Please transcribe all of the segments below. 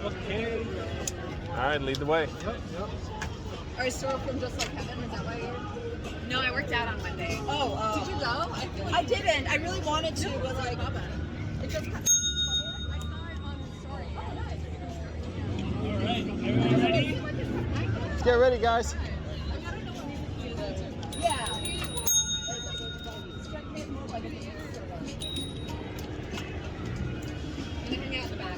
Okay. All right, lead the way. Are you still from Just Like Heaven? Is that why you're? No, I worked out on Monday. Oh, Did you go? I feel like I didn't. I really wanted to, but like, it just. I saw it on the story. All right. Everyone ready? Let's get ready, guys. Yeah. I'm gonna hang out in the back.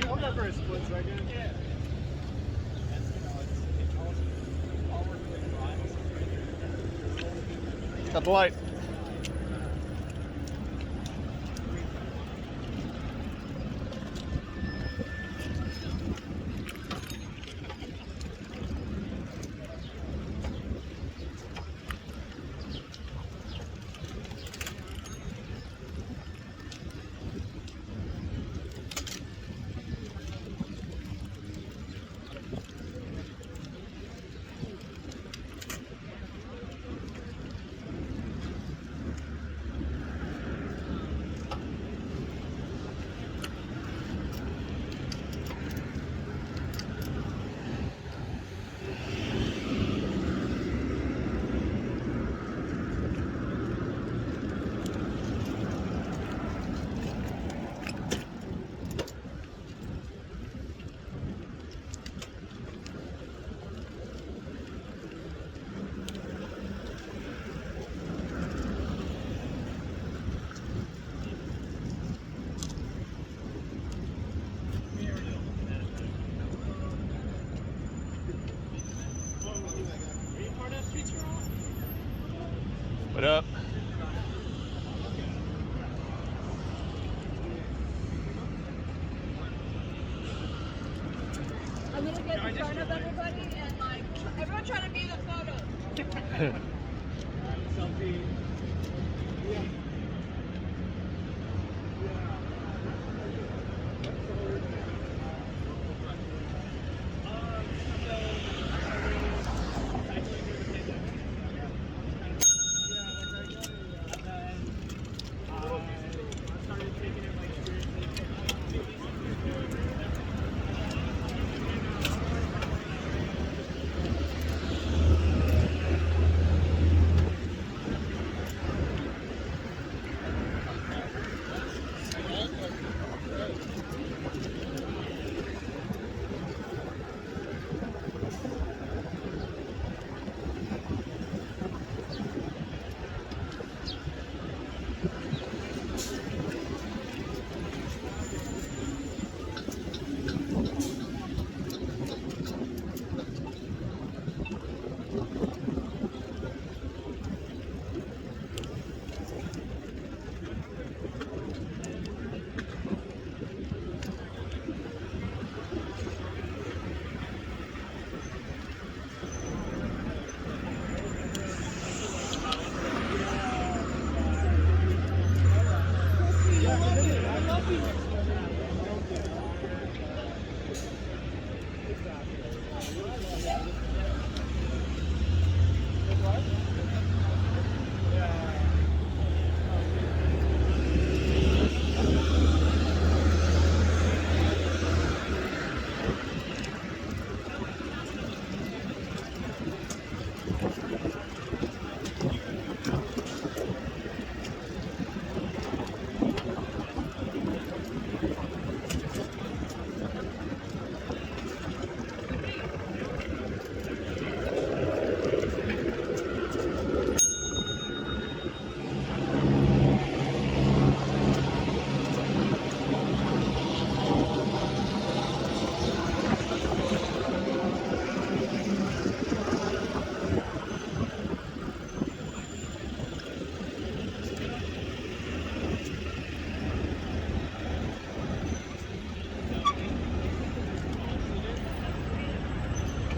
Hold that for a split second. Yeah. Got the light. What up? I'm gonna get in front of everybody and like everyone trying to be in a photo. Selfie. Yeah.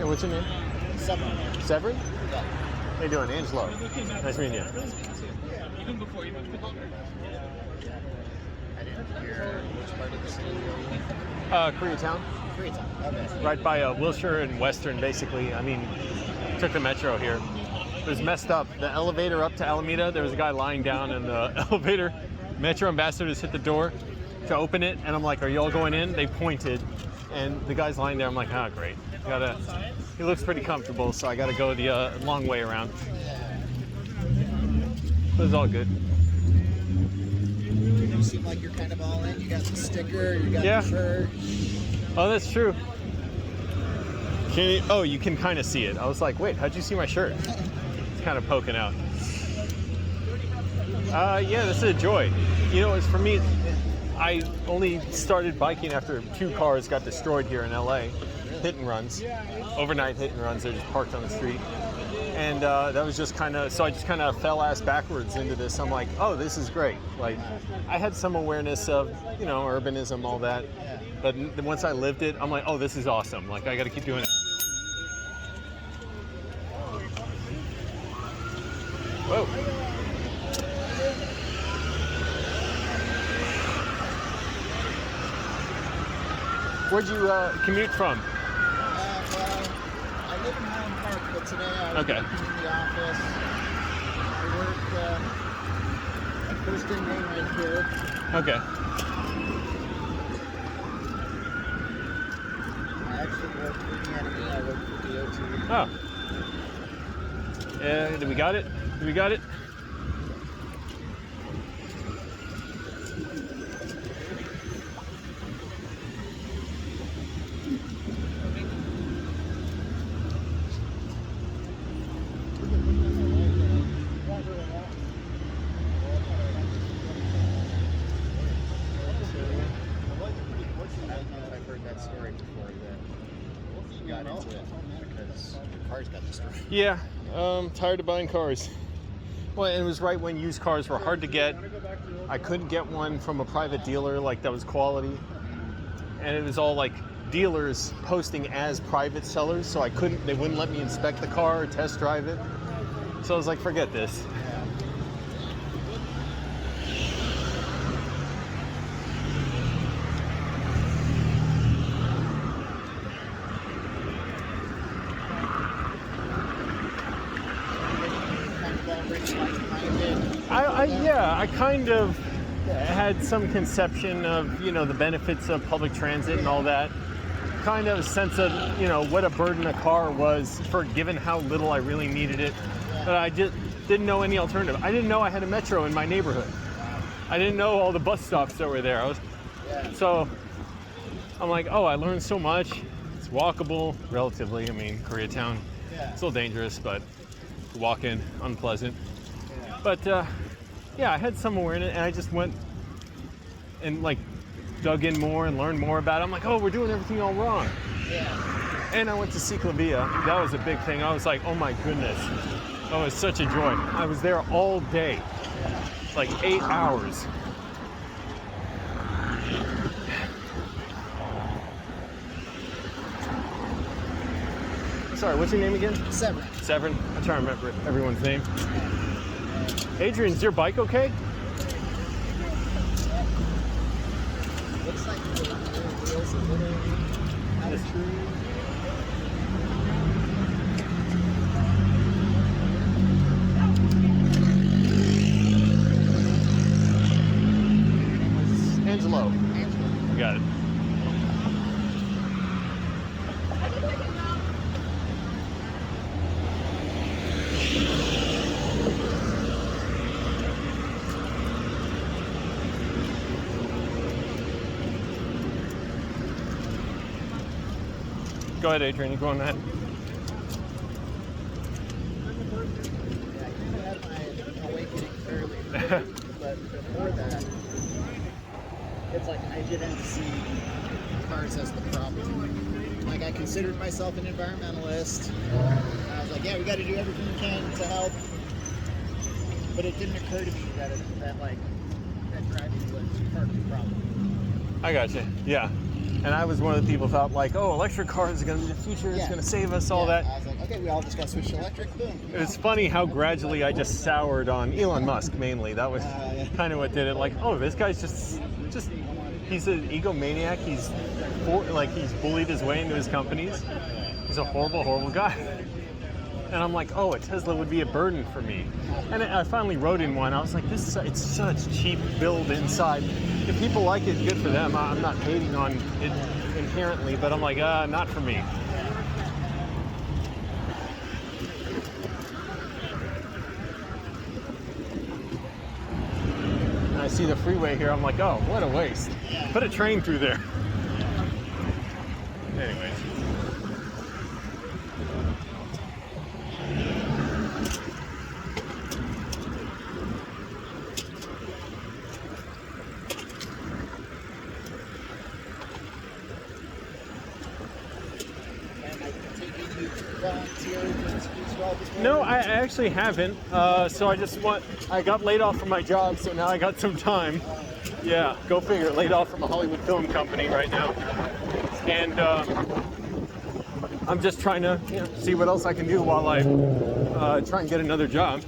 Hey, what's your name? Seven. Severin? Yeah. How you doing? Angelo. Nice meeting you. Even before you went to college. I didn't hear which part of the city you in. Koreatown. Koreatown. Okay. Right by Wilshire and Western, basically. I mean, took the metro here. It was messed up. The elevator up to Alameda, there was a guy lying down in the elevator. Metro ambassadors hit the door to open it, and I'm like, are you all going in? They pointed, and the guy's lying there. I'm like, ah, great. He looks pretty comfortable, so I gotta go the long way around. But it's all good. You seem like you're kind of all in. You got the sticker, you got Yeah. the shirt. Oh, that's true. You can kind of see it. I was like, wait, how'd you see my shirt? It's kind of poking out. Yeah, this is a joy. You know, it's for me, I only started biking after 2 cars got destroyed here in LA. Hit and runs. Overnight hit and runs. They just parked on the street. And that was just kind of, so I just kind of fell ass backwards into this. I'm like, oh, this is great. Like, I had some awareness of, you know, urbanism, all that. But once I lived it, I'm like, oh, this is awesome. Like, I got to keep doing it. Whoa. Where'd you commute from? Well, I live in Highland Park, but today I was Okay. working in the office. I work at First Inmate right here. Okay. I actually work for the enemy. I work for DOT. Oh. Do we got it? Do we got it? I don't know if I've heard that story before that you got into it because your cars got destroyed. Yeah. Tired of buying cars. Well, it was right when used cars were hard to get. I couldn't get one from a private dealer like that was quality. And it was all like dealers posting as private sellers, so they wouldn't let me inspect the car or test drive it. So I was like, forget this. I kind of had some conception of, you know, the benefits of public transit and all that. Kind of a sense of, you know, what a burden a car was for given how little I really needed it. But I just didn't know any alternative. I didn't know I had a metro in my neighborhood. I didn't know all the bus stops that were there. So I'm like, oh, I learned so much. It's walkable, relatively. I mean, Koreatown, it's a little dangerous, but walking, unpleasant. But yeah, I had some awareness, and I just went and like dug in more and learned more about it. I'm like, oh, we're doing everything all wrong. And I went to Ciclavia. That was a big thing. I was like, oh my goodness. Oh, it was such a joy. I was there all day, like 8 hours. Sorry, what's your name again? Seven. Severin. I'm trying to remember everyone's name. Adrian, is your bike okay? Looks like the wheels a little out of true. Angelo. You got it. Go ahead, Adrian. You go on that. Yeah, I kind of had my awakening early, but before that, it's like I didn't see cars as the problem. Like I considered myself an environmentalist. I was like, yeah, we got to do everything we can to help. But it didn't occur to me that that driving was part of the problem. I got you. Yeah. And I was one of the people who thought like, oh, electric cars are going to be the future. It's going to save us, all that. I was like, okay, we all just got to switch to electric. Boom. It's funny how gradually I just soured on Elon Musk mainly. That was kind of what did it. Like, oh, this guy's just he's an egomaniac. He's bullied his way into his companies. He's a horrible, horrible guy. And I'm like, oh, a Tesla would be a burden for me. And I finally rode in one. I was like, it's such cheap build inside. If people like it, good for them. I'm not hating on it inherently, but I'm like, not for me. And I see the freeway here. I'm like, oh, what a waste. Put a train through there. Anyways. No, I actually haven't. So I got laid off from my job, so now I got some time. Yeah, go figure. Laid off from a Hollywood film company right now. And I'm just trying to see what else I can do while I try and get another job.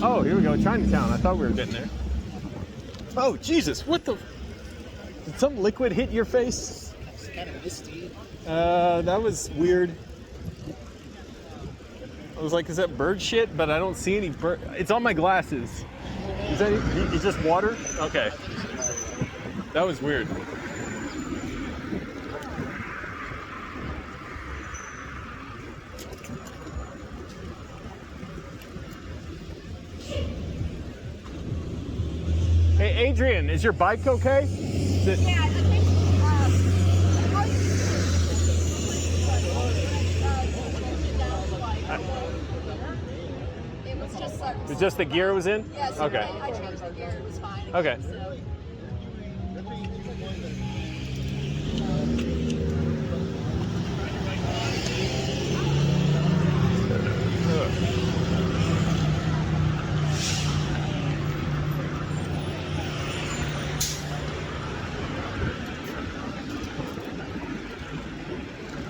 Oh, here we go, Chinatown. I thought we were getting there. Oh, Jesus, what the... Did some liquid hit your face? It's kind of misty. That was weird. I was like, is that bird shit? But I don't see any bird. It's on my glasses. Is that it's just water? Okay. That was weird. Hey, Adrian, is your bike okay? Yeah, I think it was just like... It's just the gear was in? Yes, Okay. I changed the gear, it was fine. Okay. So.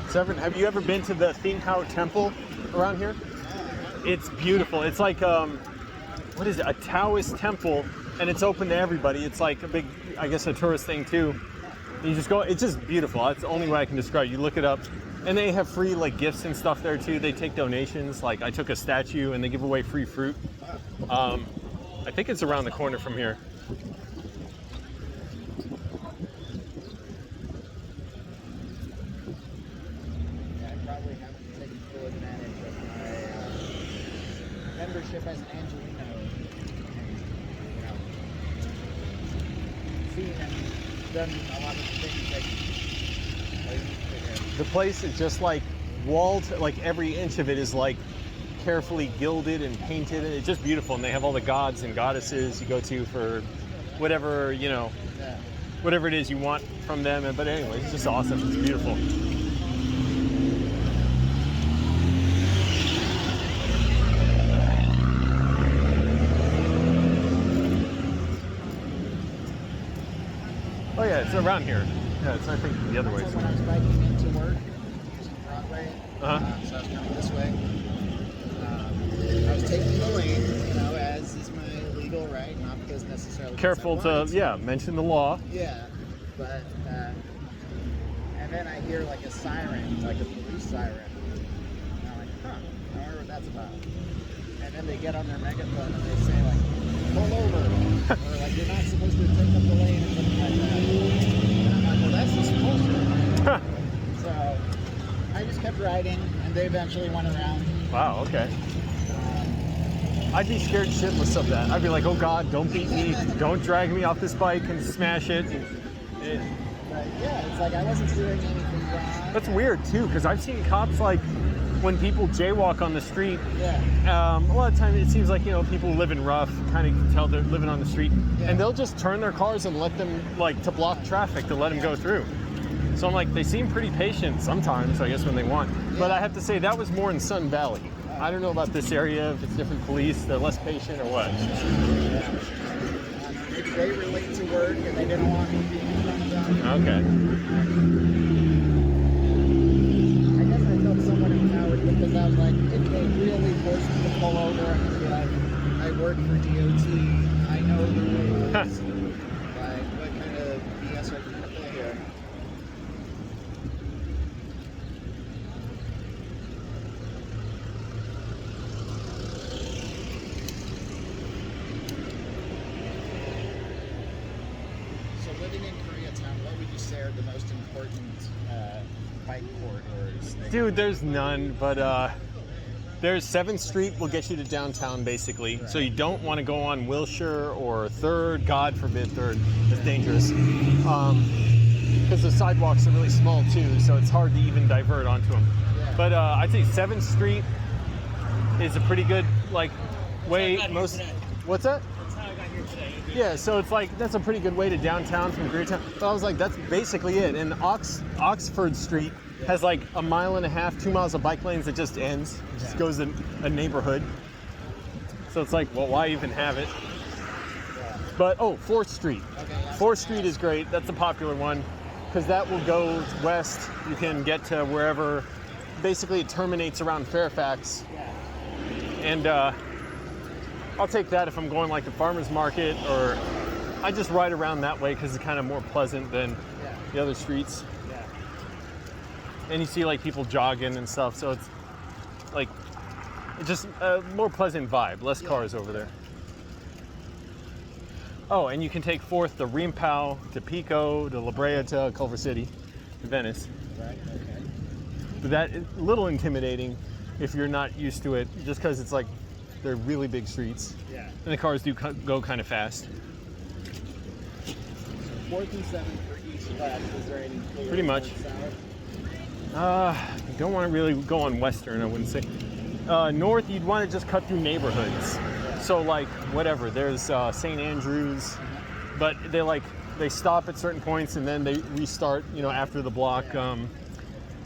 Severin, have you ever been to the Thingtao Temple around here? It's beautiful. It's like, what is it? A Taoist temple, and it's open to everybody. It's like a big, I guess, a tourist thing too. You just go. It's just beautiful. That's the only way I can describe it. You look it up, and they have free like gifts and stuff there too. They take donations. Like I took a statue, and they give away free fruit. I think it's around the corner from here. Membership as an Angelo-Mike, seeing them done a lot of things The place is just like walled, like every inch of it is like carefully gilded and painted, and it's just beautiful. And they have all the gods and goddesses you go to for whatever, whatever it is you want from them. But anyway, it's just awesome. It's beautiful. Oh yeah, it's around here. Yeah, it's I think the other way. When I was biking into work, using Broadway, so I was coming this way. I was taking the lane, as is my legal right, not because necessarily. Careful to mention the law. Yeah, but and then I hear like a siren, like a police siren. And I'm like, I wonder what that's about. And then they get on their megaphone and they say like, pull over, or like you're not supposed to take up the lane or something like that. And I'm like, well, that's just bullshit. So I just kept riding, and they eventually went around. Wow. Okay. I'd be scared shitless of that. I'd be like, oh God, don't beat me, don't drag me off this bike and smash it. But yeah, it's like I wasn't doing anything wrong. That's weird too, because I've seen cops like when people jaywalk on the street. Yeah. A lot of times it seems like people living rough, kind of can tell they're living on the street, and they'll just turn their cars and let them to block traffic to let them go through. So I'm like, they seem pretty patient sometimes, I guess, when they want. But I have to say that was more in Sun Valley. I don't know about this area, if it's different police, they're less patient or what. they were late to work and they didn't want me being in front of them. Okay. I guess I felt somewhat empowered because I was like, if they really forced me to pull over, I'm gonna be like, I work for DOT, I know the rules. Like, what kind of BS are you gonna play here? So living in Koreatown, what would you say are the most important bike corridors? Dude, there's none, but there's 7th Street will get you to downtown basically. So you don't want to go on Wilshire or 3rd, God forbid 3rd. It's dangerous. Because the sidewalks are really small too, so it's hard to even divert onto them. Yeah. But I'd say 7th Street is a pretty good way. What's that? That's how I got here today. Yeah, so it's that's a pretty good way to downtown from Koreatown. So I was like, that's basically it. And Oxford Street has a 1.5 miles, 2 miles of bike lanes that just ends. It just goes in a neighborhood. So it's well, why even have it? But 4th Street. Okay, 4th Street is great. That's a popular one because that will go west. You can get to wherever. Basically, it terminates around Fairfax. And I'll take that if I'm going to farmer's market, or I just ride around that way because it's kind of more pleasant than the other streets. And you see people jogging and stuff, so it's it's just a more pleasant vibe, less cars over there. Oh, and you can take 4th to Rimpau, to Pico, to La Brea, to Culver City, to Venice. Right, okay. But that is a little intimidating if you're not used to it, just because it's they're really big streets. Yeah. And the cars do go kind of fast. 4th and 7th for east west. Is there any clear Pretty much. north, south? You don't want to really go on Western, I wouldn't say. North, you'd want to just cut through neighborhoods. So whatever, there's St. Andrews, but they stop at certain points and then they restart, after the block.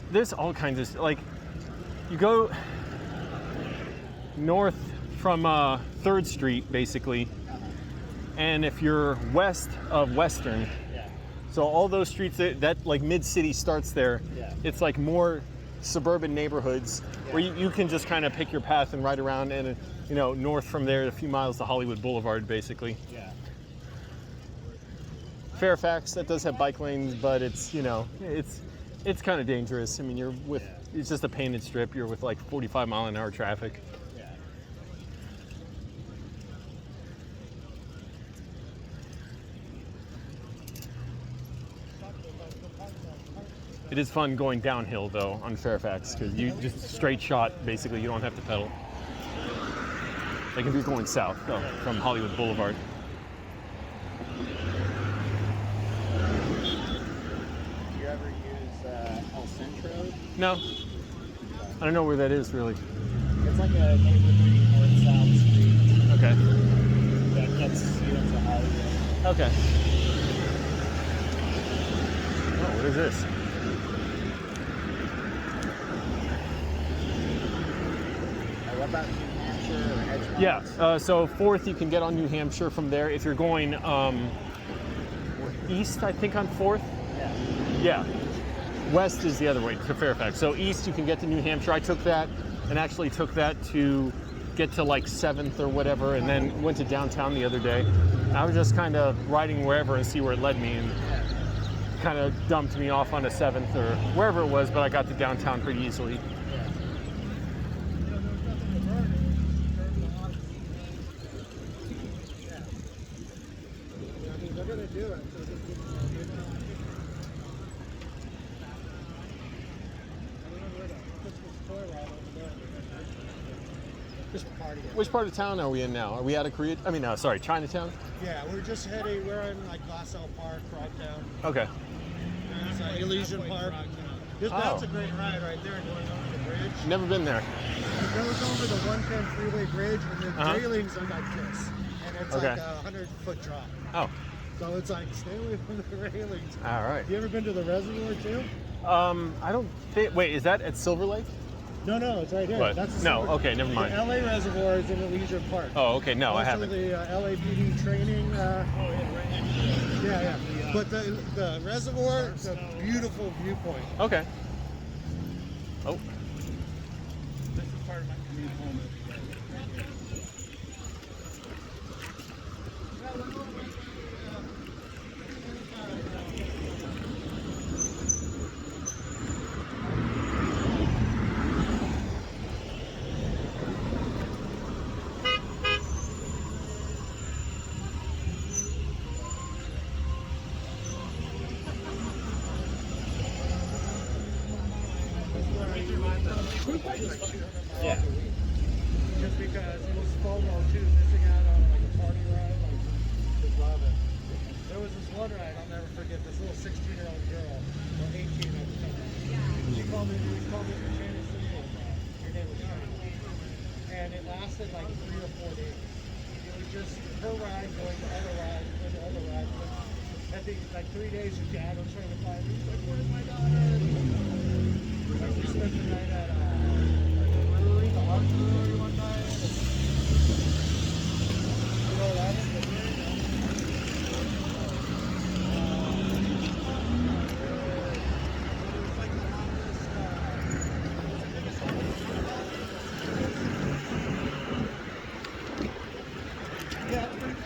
There's all kinds of, you go north from 3rd Street, basically, and if you're west of Western, so all those streets that mid-city starts there, it's more suburban neighborhoods where you can just kind of pick your path and ride around, and north from there a few miles to Hollywood Boulevard, basically. Fairfax, that does have bike lanes, but it's it's kind of dangerous. I mean, it's just a painted strip. You're with 45 mile an hour traffic. It is fun going downhill though on Fairfax because you just straight shot, basically. You don't have to pedal. If you're going south from Hollywood Boulevard. Do you ever use El Centro? No, I don't know where that is really. It's a neighborhood north-south street Okay. that gets you into Hollywood. Okay. Oh, what is this? What about New Hampshire or Edgemont? Yeah, so 4th you can get on New Hampshire from there. If you're going east, I think on 4th. Yeah. West is the other way to Fairfax. So east you can get to New Hampshire. I took that and actually took that to get to 7th or whatever, and then went to downtown the other day. I was just kind of riding wherever and see where it led me, and kind of dumped me off on a 7th or wherever it was, but I got to downtown pretty easily. Which part of town are we in now? Are we out of Korea? Chinatown? Yeah, we're in Glassell Park, Frogtown. Okay. There's Elysian Park. That's a great ride right there, going over the bridge. Never been there. It goes over the 110 freeway bridge, and the railings are like this. And it's Okay. like a 100-foot drop. Oh, So it's stay away from the railings. all right. You ever been to the reservoir too? I don't think. Wait, is that at Silver Lake? No, it's right here. What? That's the No, Silver- okay, never mind. The LA Reservoir is in the Leisure Park. Oh, okay, no, I Also haven't. the LAPD training. Yeah. But the reservoir, it's a beautiful viewpoint. Okay. Oh. This is part of my commute home every day. Yeah. Just because it was FOMO too, missing out on like a party ride, like just love it. There was this one ride I'll never forget. This little 16-year-old girl, or 18 at the time. She called me from Kansas City. Her name was Sharon. And it lasted like 3 or 4 days. It was just her ride going to other rides, going to other rides. But I think like 3 days her dad was trying to find me. He's like, "Where's my daughter?" Like we spent the night at the Art Brewery one night. You know what that is? The brewery? It was like the longest, yeah, it's pretty good.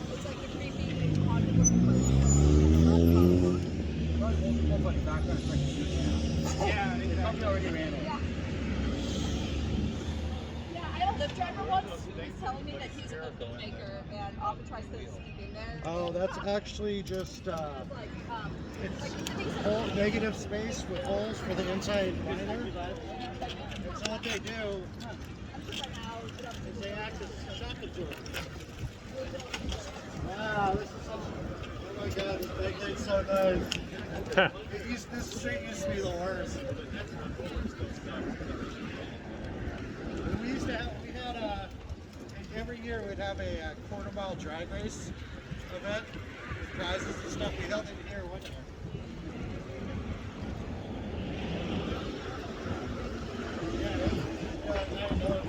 It's like the creepy pocketbook Yeah, the company already ran it. Yeah, I had a Lyft driver once who was telling me that he's a filmmaker and often tries to sneak in there. Oh, that's actually just Like, it's like I think it's hole, negative space with holes for the inside liner. So what they do is they act as second to it. Wow, this is so. Oh my God, this big thing's so nice. This street used to be the worst. We had every year we'd have a quarter-mile drag race event with prizes and stuff. We held it here one year. Yeah, I know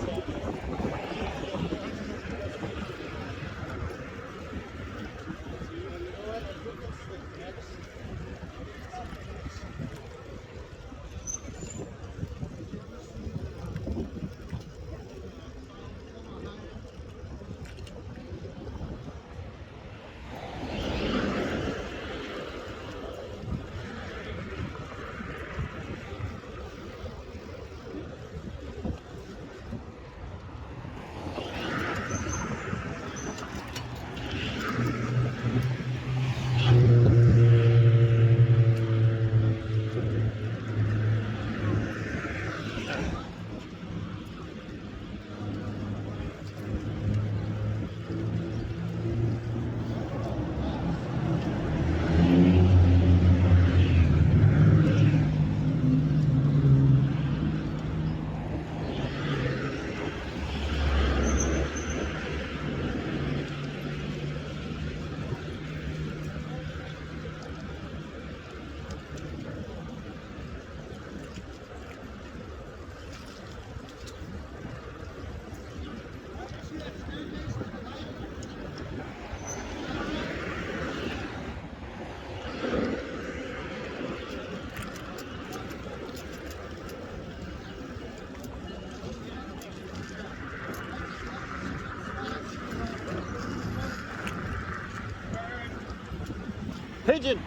Pigeon!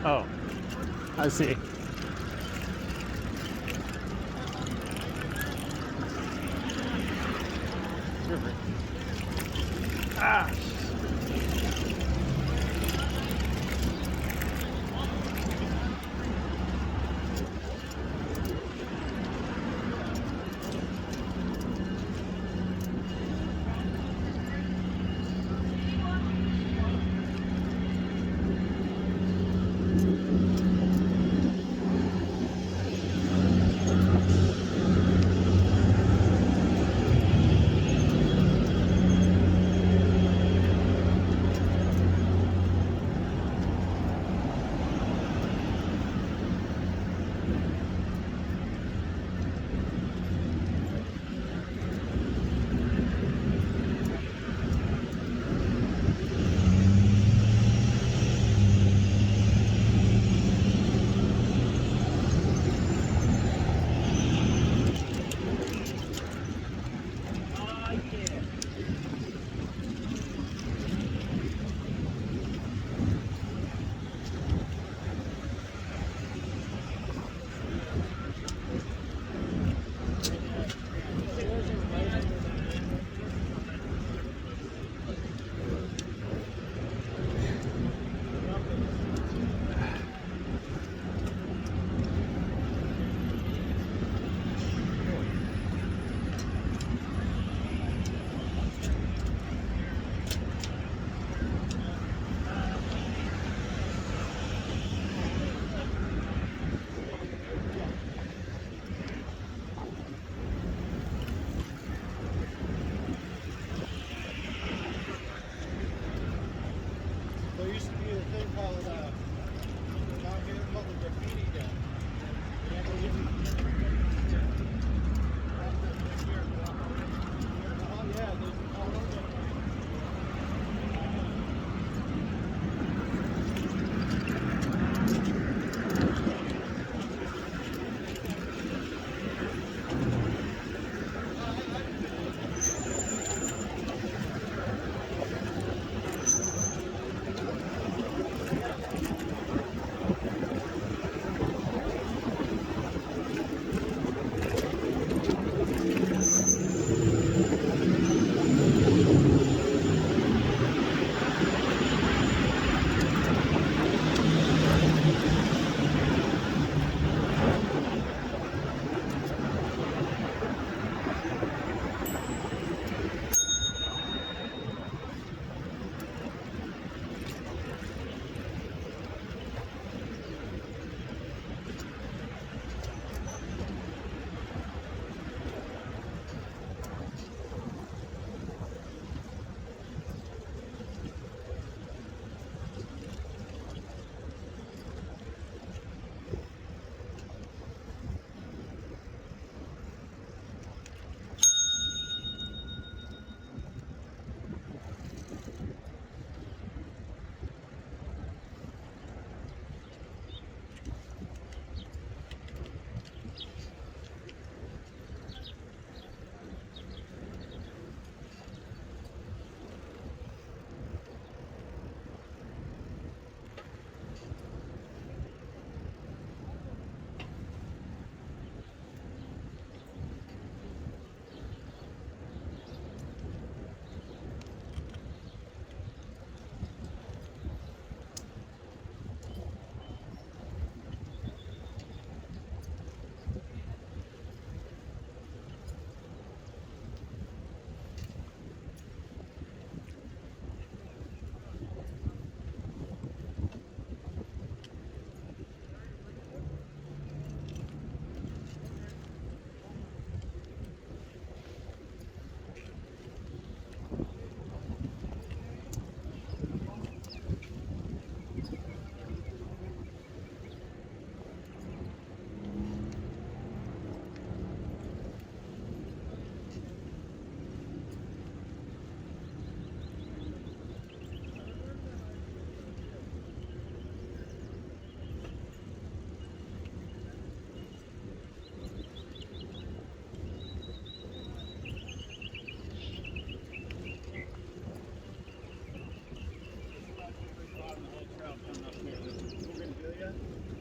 Oh, I see. Ah!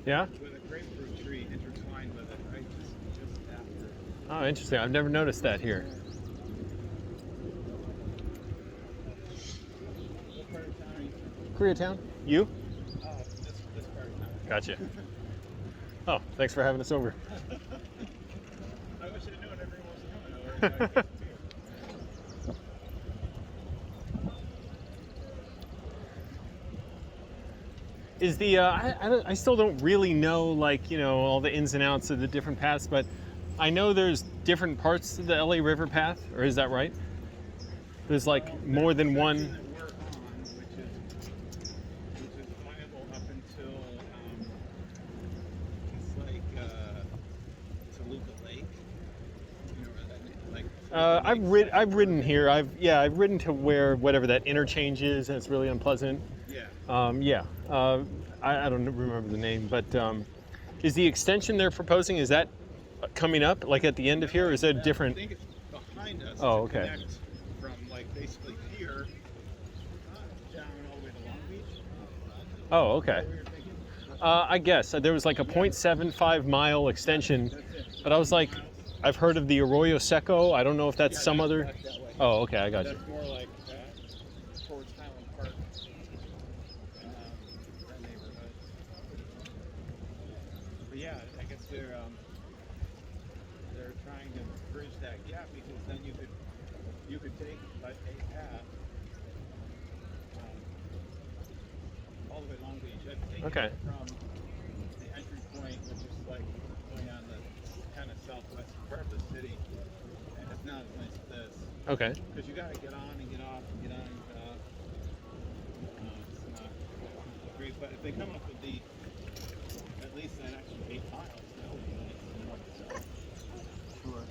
Yeah? with a grapefruit tree intertwined with it, right? Just after. Oh, interesting. I've never noticed that here. What part of town are you from? Koreatown? You? Oh, this part of town. Gotcha. Oh, thanks for having us over. I wish I'd known everyone was coming over. Is the I still don't really know, like, you know, all the ins and outs of the different paths, but I know there's different parts of the LA River path, or is that right? There's like more than one. That we're on, which is viable up until it's like Toluca Lake. You know where that like. I've ridden here. I've ridden to where whatever that interchange is, and it's really unpleasant. Yeah. I don't remember the name, but is the extension they're proposing, is that coming up, like at the end of here, or is it different? I think it's behind us. Oh, to okay. Connect from like basically here down all the way to Long Beach. Oh, okay. What were you thinking? I guess there was like a 0.75 mile extension, but I was like, I've heard of the Arroyo Seco. I don't know if that's some other. Back that way. Oh, okay, I got you. That's more like towards Highland Park. That neighborhood. But yeah, I guess they're trying to bridge that gap because then you could take a path all the way to Long Beach. I've taken Okay. it from the entry point, which is like going on the kind of southwest part of the city. And it's not as nice as this. Okay. Because you gotta get on and get off and get on and get off. It's not great, but if they come up with at least an extra 8 miles, that would be nice. Sure.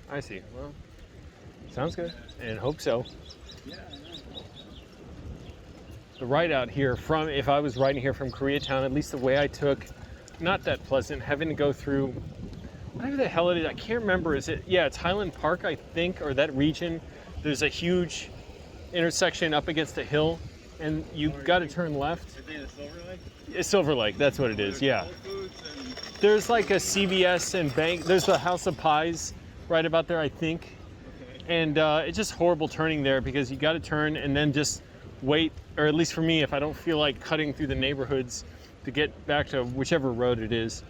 I see. Well, sounds good, and hope so. Yeah, I know. The ride out here from, if I was riding here from Koreatown, at least the way I took, not that pleasant, having to go through, whatever the hell it is, I can't remember, it's Highland Park, I think, or that region. There's a huge intersection up against a hill, and you've got to turn left. Is it Silver Lake? It's Silver Lake, that's what it is, There's yeah. Whole Foods and There's like a CVS and bank, there's the House of Pies right about there, I think. okay. And it's just horrible turning there because you got to turn and then just wait, or at least for me, if I don't feel like cutting through the neighborhoods to get back to whichever road it is,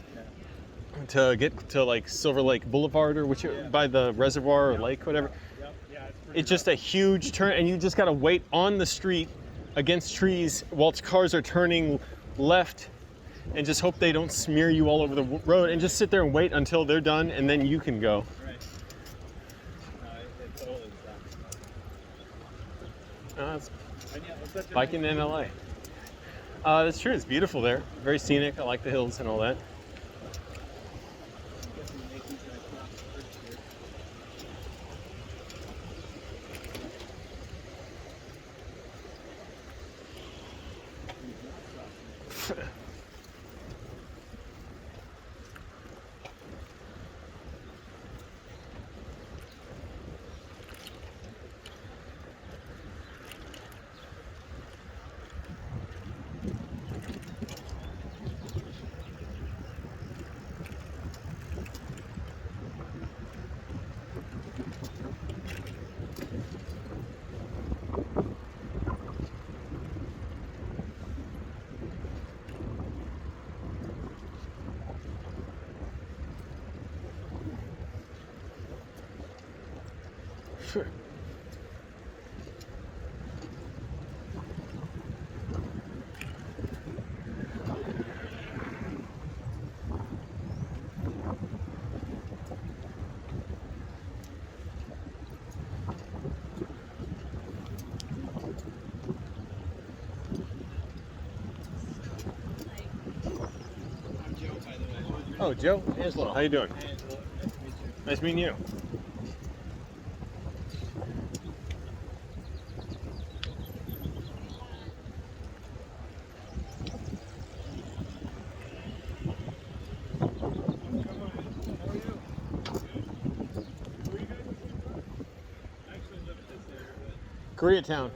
to get to like Silver Lake Boulevard or by the reservoir or lake, whatever. Yep. Yeah, it's pretty It's just a huge turn, and you just got to wait on the street against trees while cars are turning left, and just hope they don't smear you all over the road, and just sit there and wait until they're done, and then you can go. right. It totally sucks. It's And yeah, it's such a biking nice in LA. That's true. It's beautiful there. Very scenic. I like the hills and all that. I'm guessing Nathan's gonna cross the bridge here. I'm Joe, by the way. Oh, Joe, Angelo, how you doing? Angelo, nice to meet you. Nice meeting you. Koreatown.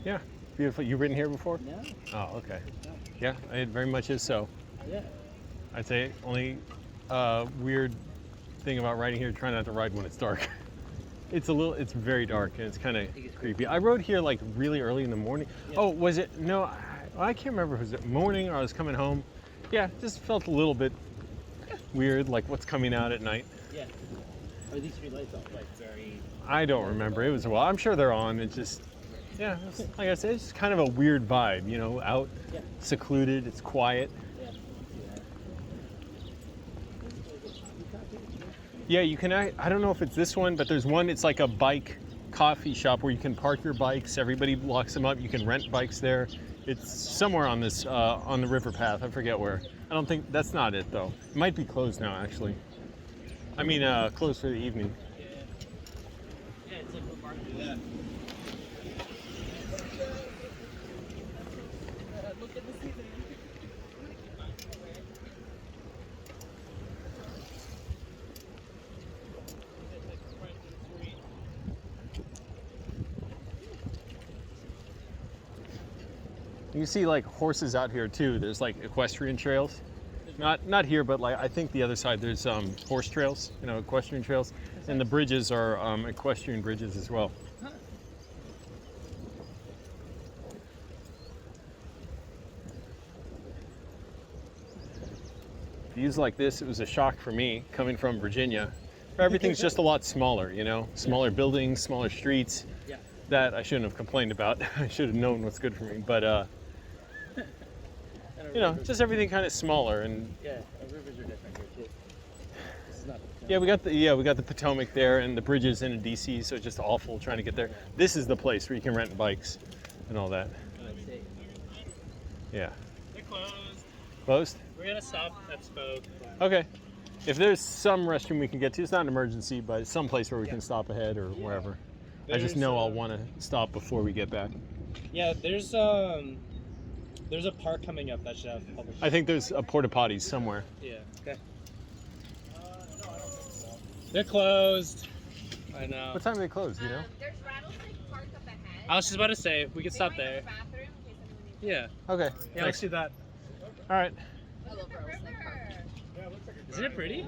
Yeah, beautiful. You've ridden here before? No. Oh, okay. No. Yeah, it very much is so. Yeah. I'd say only weird thing about riding here, try not to ride when it's dark. It's very dark and it's kind of creepy. I rode here like really early in the morning. Yeah. Oh, was it? No, I can't remember. Was it morning or I was coming home? Yeah, just felt a little bit weird, like what's coming out at night. Yeah. Are these street lights all like very? I don't remember. It was a while. I'm sure they're on. It's just, yeah, like I said, it's just kind of a weird vibe, you know, out, Yeah. secluded, it's quiet. Yeah. Yeah, you can, I don't know if it's this one, but there's one, it's like a bike coffee shop where you can park your bikes. Everybody locks them up. You can rent bikes there. It's somewhere on this, on the river path. I forget where. I don't think, that's not it though. It might be closed now, actually. I mean, closed for the evening. Yeah, it's like a market. Yeah. Look at the season. You see like horses out here too. There's like equestrian trails. Not here, but like I think the other side there's horse trails, you know, equestrian trails. And the bridges are equestrian bridges as well. Views like this, it was a shock for me coming from Virginia. Everything's just a lot smaller, you know, smaller buildings, smaller streets. Yeah. That I shouldn't have complained about. I should have known what's good for me. But you know, just everything kind of smaller and Yeah, rivers are different here too. This is not. yeah, we got the Potomac there and the bridges in DC, so it's just awful trying to get there. This is the place where you can rent bikes and all that. Let's see. Yeah. They're closed. Closed? We're gonna stop at Spoke. Okay. If there's some restroom we can get to, it's not an emergency, but it's some place where we can stop ahead or wherever. I just know I'll want to stop before we get back. Yeah, there's a park coming up that should have public. I think there's a porta potties somewhere. Yeah. Okay. They're closed. I know. What time are they closed, you know? There's Rattlesnake Park up ahead. I was just about to say we could They stop might have there. a bathroom in case anyone needs Yeah. Okay. Yeah, let's do that. All right. I love Rattlesnake Park. Isn't it pretty?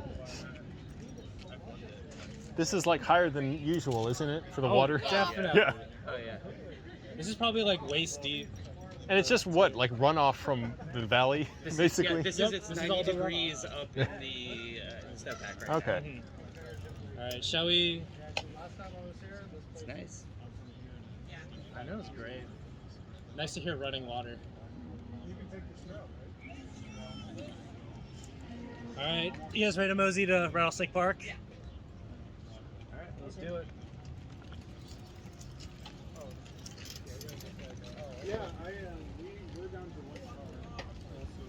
This is like higher than usual, isn't it, for the Oh, water? definitely. Yeah. Oh yeah. This is probably like waist deep. And it's just what, like runoff from the valley, basically? This is it's 90 degrees up in the snowpack right Okay. now. All right, shall we? It's nice. I know, it's great. Nice to hear running water. All right, you guys ready to mosey to Rattlesnake Park? Yeah. All right, let's do it. Yeah, we're down to one car.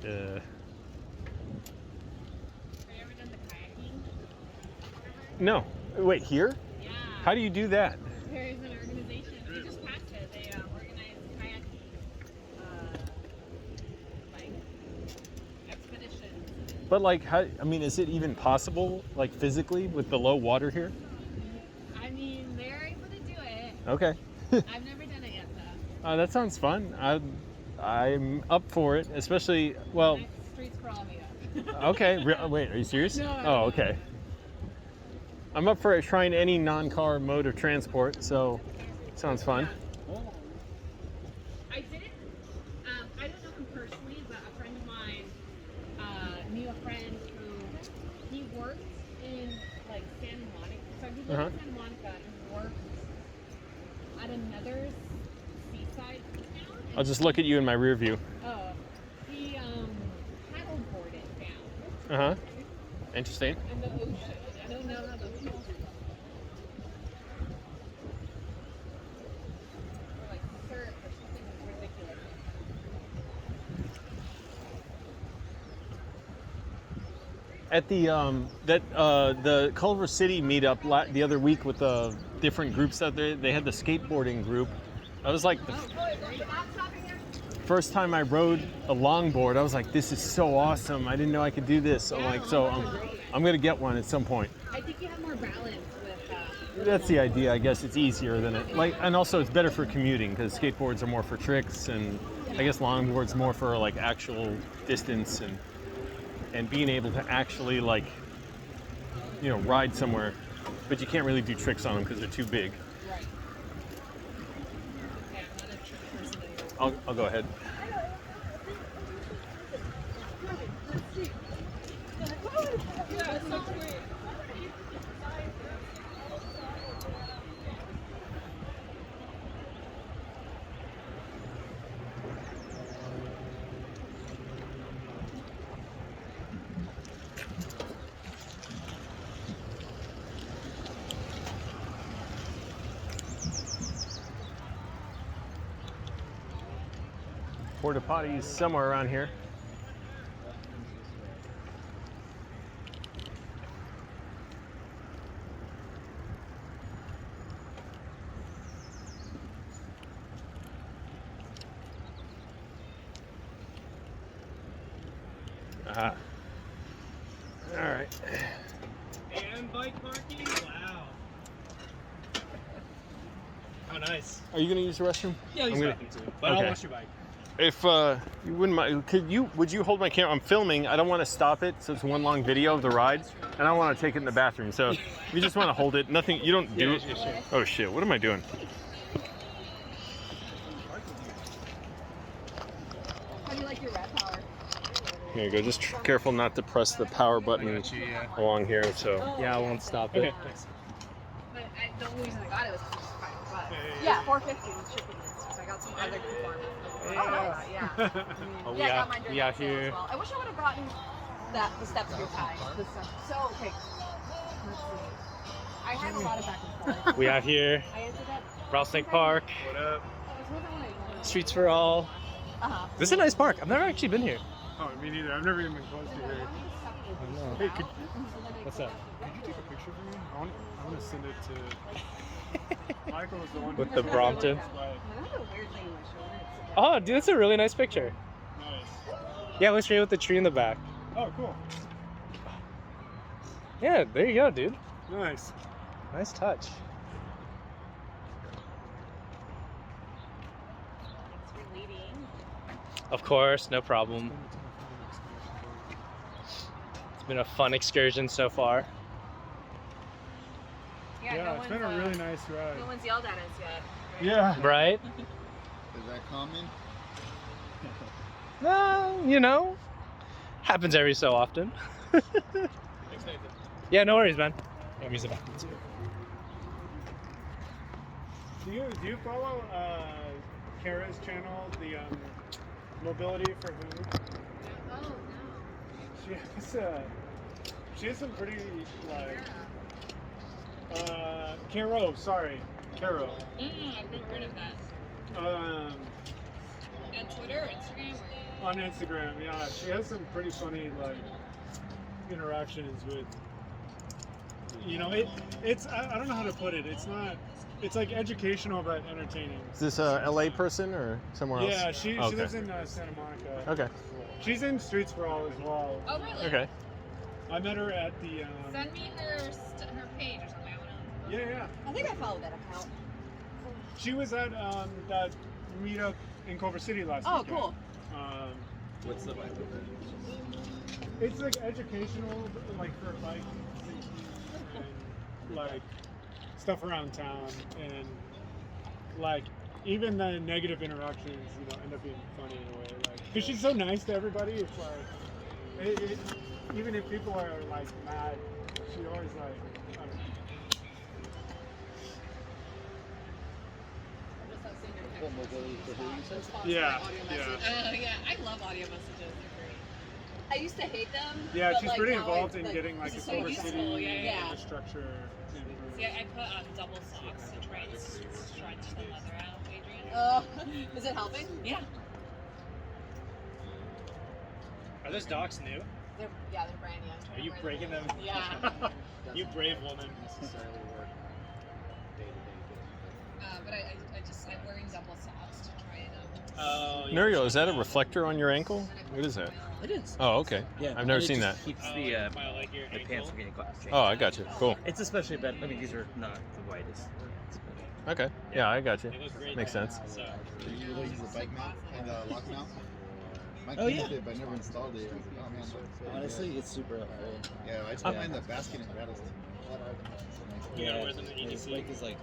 Uh, Have you ever done the kayaking? no. Wait, here? Yeah. How do you do that? There's an organization. We just passed it. They organize kayaking, like expeditions. But like, how, I mean, is it even possible, like physically, with the low water here? I mean, they're able to do it. Okay. I've never done it yet, though. That sounds fun. I'm up for it, especially, well, Next streets for all of you. okay. Wait, are you serious? No, Oh, no. okay. I'm up for trying any non-car mode of transport, so sounds fun. I didn't. I don't know him personally, but a friend of mine knew a friend who he worked in like Santa Monica. So he lived Uh-huh. in Santa Monica and worked at another seaside town. I'll just look at you in my rear view. Oh, he paddleboarded down Uh-huh. Interesting. in the ocean. I don't know how the people. Or like surf or something ridiculous. At the the Culver City meetup the other week with the different groups out there, they had the skateboarding group. I was like, first time I rode a longboard, I was like, this is so awesome. I didn't know I could do this. So I'm gonna get one at some point. I think you have more balance with. That's the idea. I guess it's easier than it. And also it's better for commuting because skateboards are more for tricks, and I guess longboards more for like actual distance and being able to actually ride somewhere. But you can't really do tricks on them because they're too big. Right. Yeah, I'm not a trick person anymore. I'll go ahead. Porta potties somewhere around here. All right. And bike parking? Wow. How nice. Are you gonna use the restroom? Yeah, he's gonna- welcome to. But Okay. I'll wash your bike. If you wouldn't mind, would you hold my camera? I'm filming. I don't want to stop it, so it's one long video of the ride, and I don't want to take it in the bathroom. So if you just want to hold it, nothing. You don't do it. Yeah, sure. Oh shit! What am I doing? How do you like your rat power? Here you go. Just careful not to press the power button along here. So Yeah, I won't stop it. But the only reason I got it was because it was $5. Yeah, $4.50 with shipping and stuff. I got some other coupon. Oh, nice. Yeah. Oh, Yeah, I got mine during we out that sale here. as well. I wish I would have gotten the steps through tie. The stuff. So, okay. Let's see. I had a lot of back and forth. We out here. I answered that. Rattlesnake Park. What up? It was more than one I wanted. Streets for all. Uh-huh. This is a nice park. I've never actually been here. Oh, me neither. I've never even been close to here. Hey, what's up? Could you take a picture for me? I want to send it to Michael. Was the one With who the was Brompton? like, I have a weird thing in my shoulder. Oh, dude, that's a really nice picture. nice. Yeah, let's straight with the tree in the back. Oh, cool. Yeah, there you go, dude. Nice. Nice touch. Thanks for leading. Of course, no problem. It's been a fun excursion so far. Yeah, no it's been a one's, really nice ride. No one's yelled at us yet. Yeah. Right? Is that common? You know, happens every so often. Yeah, no worries, man. I'm using it. Do you follow Kara's channel, the Mobility for Who? Oh, no. She has some pretty Caro, sorry, Caro. I've never heard of that. Um, On Twitter or Instagram? on Instagram, yeah, she has some pretty funny interactions with. It's I don't know how to put it. It's like educational but entertaining. is this a LA person or somewhere else? Yeah, she Okay. lives in Santa Monica. Okay. She's in Streets for All as well. Oh, really? Okay. I met her at the. Send me her page or something. I want to. Yeah. I think I followed that account. She was at that meetup in Culver City last Oh, weekend. cool. What's the vibe? It's like educational, like for bike safety and like stuff around town, and like even the negative interactions, end up being funny in a way. Like, because she's so nice to everybody, it's like even if people are like mad, she always like. I don't know. What Mobility for Who you said? Yeah. Yeah, I love audio messages. They're great. I used to hate them. Yeah, but, she's like, pretty now involved it's, in getting like a this is so Culver useful. City Yeah. infrastructure. improved. See, I put double socks to try and stretch the leather out, Adrian. Is it helping? Yeah. Are those docks new? They're brand new. I'm trying Are to you wear breaking them? Yeah. You brave woman. Necessarily work day to day. But I'm wearing double socks to try and Nuriel, is that a reflector on your ankle? What is that? It is. Oh, okay. Yeah. I've never and it seen just that. Keeps the pants from getting caught. Oh, I got you. Cool. It's especially bad. I mean, these are not the whitest. Okay. Yeah, I got you. Makes sense. Do you really use the bike mount and the lock mount? Mine Oh, came yeah. with it, but I never installed it. I was like, oh man, that's Honestly, it's super helpful. yeah, I just don't mind the basket and rattles. Yeah, this bike is like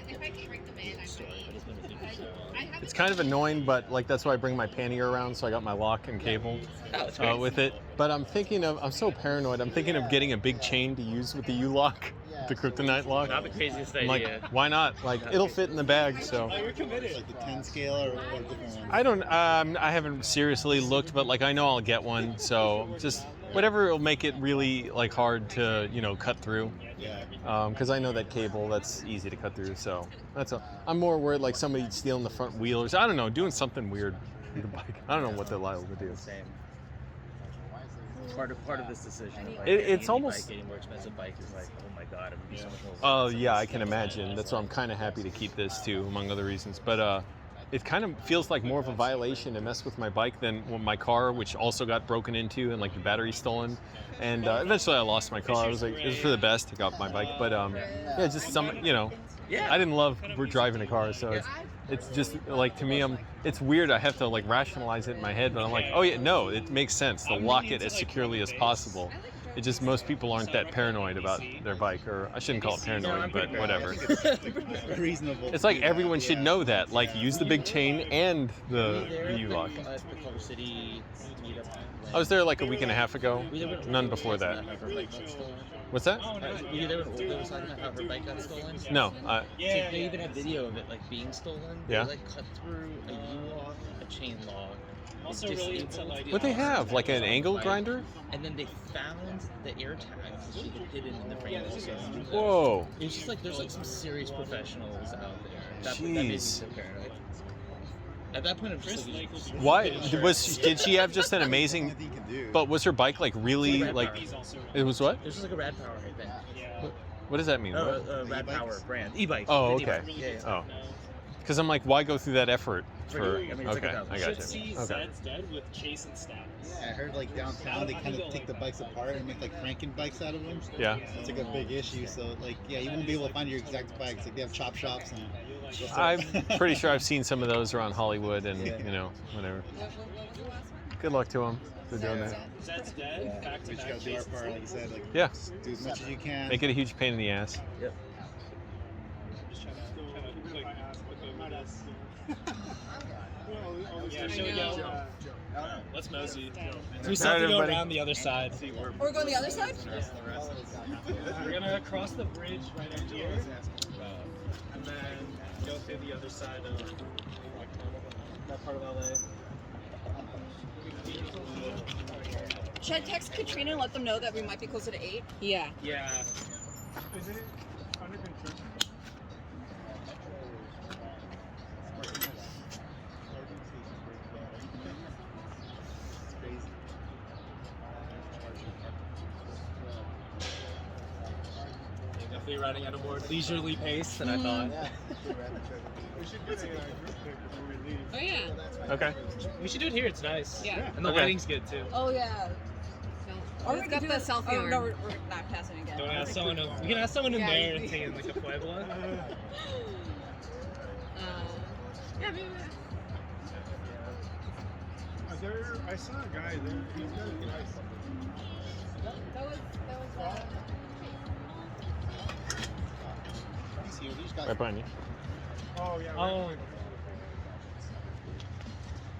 If I shrink them in, I story, but it's been with me for so long. I have It's kind of annoying, but like that's why I bring my pannier around, so I got my lock and cable Oh, it's great. with it. But I'm so paranoid. I'm thinking of getting a big chain to use with the U-lock, the kryptonite lock. Not the craziest I'm idea. like, why not? Like, it'll fit in the bag, so. Like the 10 scale or different ones. I don't. I haven't seriously looked, but like I know I'll get one. So just whatever will make it really like hard to cut through. Yeah. Because I know that cable that's easy to cut through. So that's all. I'm more worried like somebody stealing the front wheel or I don't know, doing something weird with the bike. I don't know what they're liable to do. Same. Part of this decision. Of, like, It's getting a almost- bike, getting a more expensive bike is like, oh my god, I'm gonna be so much more. Oh yeah, I can imagine. That's why I'm kind of happy to keep this too, among other reasons. But it kind of feels like more of a violation to mess with my bike than my car, which also got broken into and like the battery stolen. And eventually I lost my car. I was like, it was for the best to got my bike. But yeah, just Yeah. I didn't love driving a car, so it's just like to me, it's weird. I have to like rationalize it in my head, but I'm like, oh yeah, no, it makes sense to lock it as securely as possible. It just most people aren't that paranoid about their bike, or I shouldn't call it paranoid, but whatever. Reasonable. It's like everyone should know that. Like use the big chain and the U-lock. At the Culver City meetup. I was there like a week and a half ago. None before that. What's that? Were you there when Olga was talking about how her bike got stolen? No. They even have video of it like being stolen. Yeah. They like cut through a U-lock, a chain lock. Also really into like What they have? Like an angle grinder? And then they found the air tags that she had hidden in the frame also. Whoa. It's just like there's like some serious professionals out there. That made me Jeez. so paranoid. At that point, I'm just like, Why did she have just an amazing? Nothing you can do. But was her bike like really Rad like? Power. It was what? There's just like a Rad Power, I think. What does that mean? Rad Power brand. E-bike. Oh, E-bike. okay. Yeah, yeah. Oh, because I'm like, why go through that effort for? I mean, it's like Okay, $1,000. I should got see you. Okay. Zed's Dead with Chase and Status. Yeah, I heard like downtown they kind of take the bikes apart and make like Franken bikes out of them. Yeah. It's like a big issue. So like yeah, you won't be able to find your exact bikes. Like they have chop shops and. I'm pretty sure I've seen some of those around Hollywood and whatever. Good luck to them for doing that. Zed's Dead, back to We just back gotta do our Chase part, and like you Status. said. Like Yeah. do as much as you can. Make it a huge pain in the ass. Yep. Just trying to like yeah, should we go? Let's mosey. We still have to go everybody. around the other side. We're going the other side? We're gonna cross the bridge right up here, and then go through the other side of that part of LA. Should I text Katrina and let them know that we might be closer to 8? Yeah. Yeah. Is it under construction? Definitely riding at a more leisurely pace than I thought. We should get a group pic before we leave. Oh yeah. Okay. We should do it here. It's nice. Yeah. And the Okay. lighting's good too. Oh, yeah. Or we've got the selfie Oh, arm. no, we're not passing again. Don't ask someone. We can ask someone in Yeah, there you- to take in like a Puebla. Yeah, maybe. I saw a guy there. He's got a nice. That was Right behind you. Oh yeah. Oh.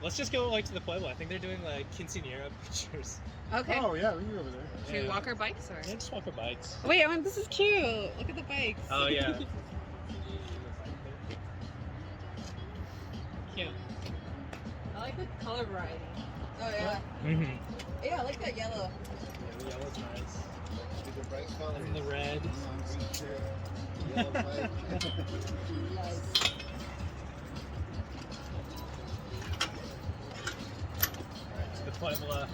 Let's just go like to the Puebla. I think they're doing like quinceañera pictures. Okay. Oh yeah, we can go over there. Should we walk our bikes or? Yeah, just walk our bikes. Wait, this is cute. Look at the bikes. Oh yeah. Cute. I like the color variety. Oh, yeah. Mm-hmm. Yeah, I like that yellow. The yellow's nice. The bright colors. And the red. Yellow bike. Nice. The Puebla.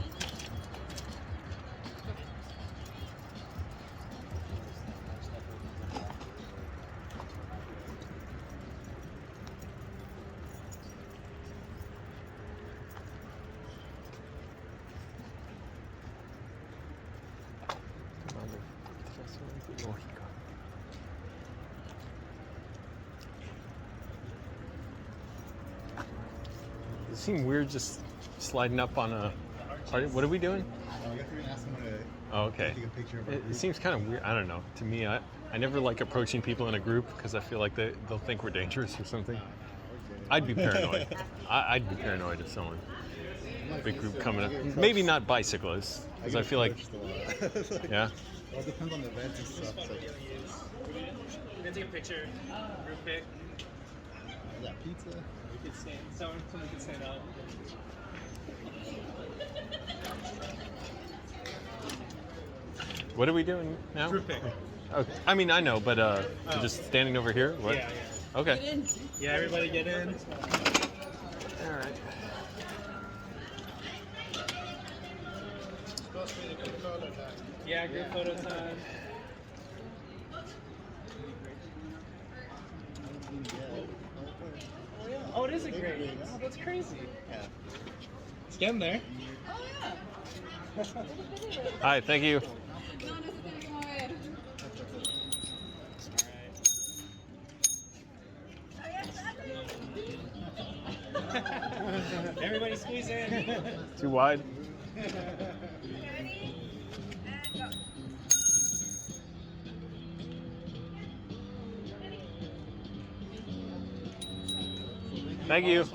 Does it seem weird just sliding up on a... What are we doing? I guess we're gonna ask someone to Oh, okay. take a picture of our It group. seems kind of weird. I don't know. To me, I never like approaching people in a group because I feel like they'll think we're dangerous or something. I'd be paranoid. I'd be paranoid if someone, big group coming up. Maybe not bicyclists, because I feel like, yeah. Well, it depends on the events and stuff. So. We're gonna take a picture. Group pic. Is that pizza? We could stand. Someone could stand up. What are we doing now? Group pic. Okay. I mean, I know, but just standing over here? What? Yeah. Okay. Yeah, everybody get in. All right. Yeah, group photo time. Oh, it is a great. Oh, that's crazy. Yeah. Let's get in there. All right, thank you. Everybody squeeze in. Too wide? Thank you.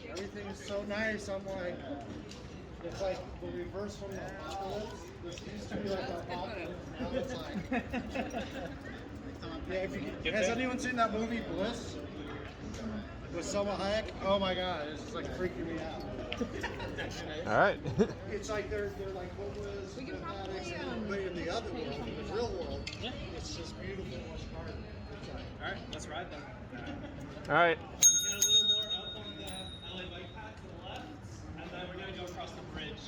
Everything is so nice. I'm like, it's like the reverse from the apocalypse. This used to be like the apocalypse. Now it's like. Yeah, has anyone seen that movie Bliss with Selma Hayek? Oh my God, it's just like freaking me out. All right. It's like they're like homeless, fanatics, but in the other world, in the real world, it's just beautiful and hard. All right, let's ride then. All right. We got a little more up on the LA bike path to the left, and then we're gonna go across the bridge.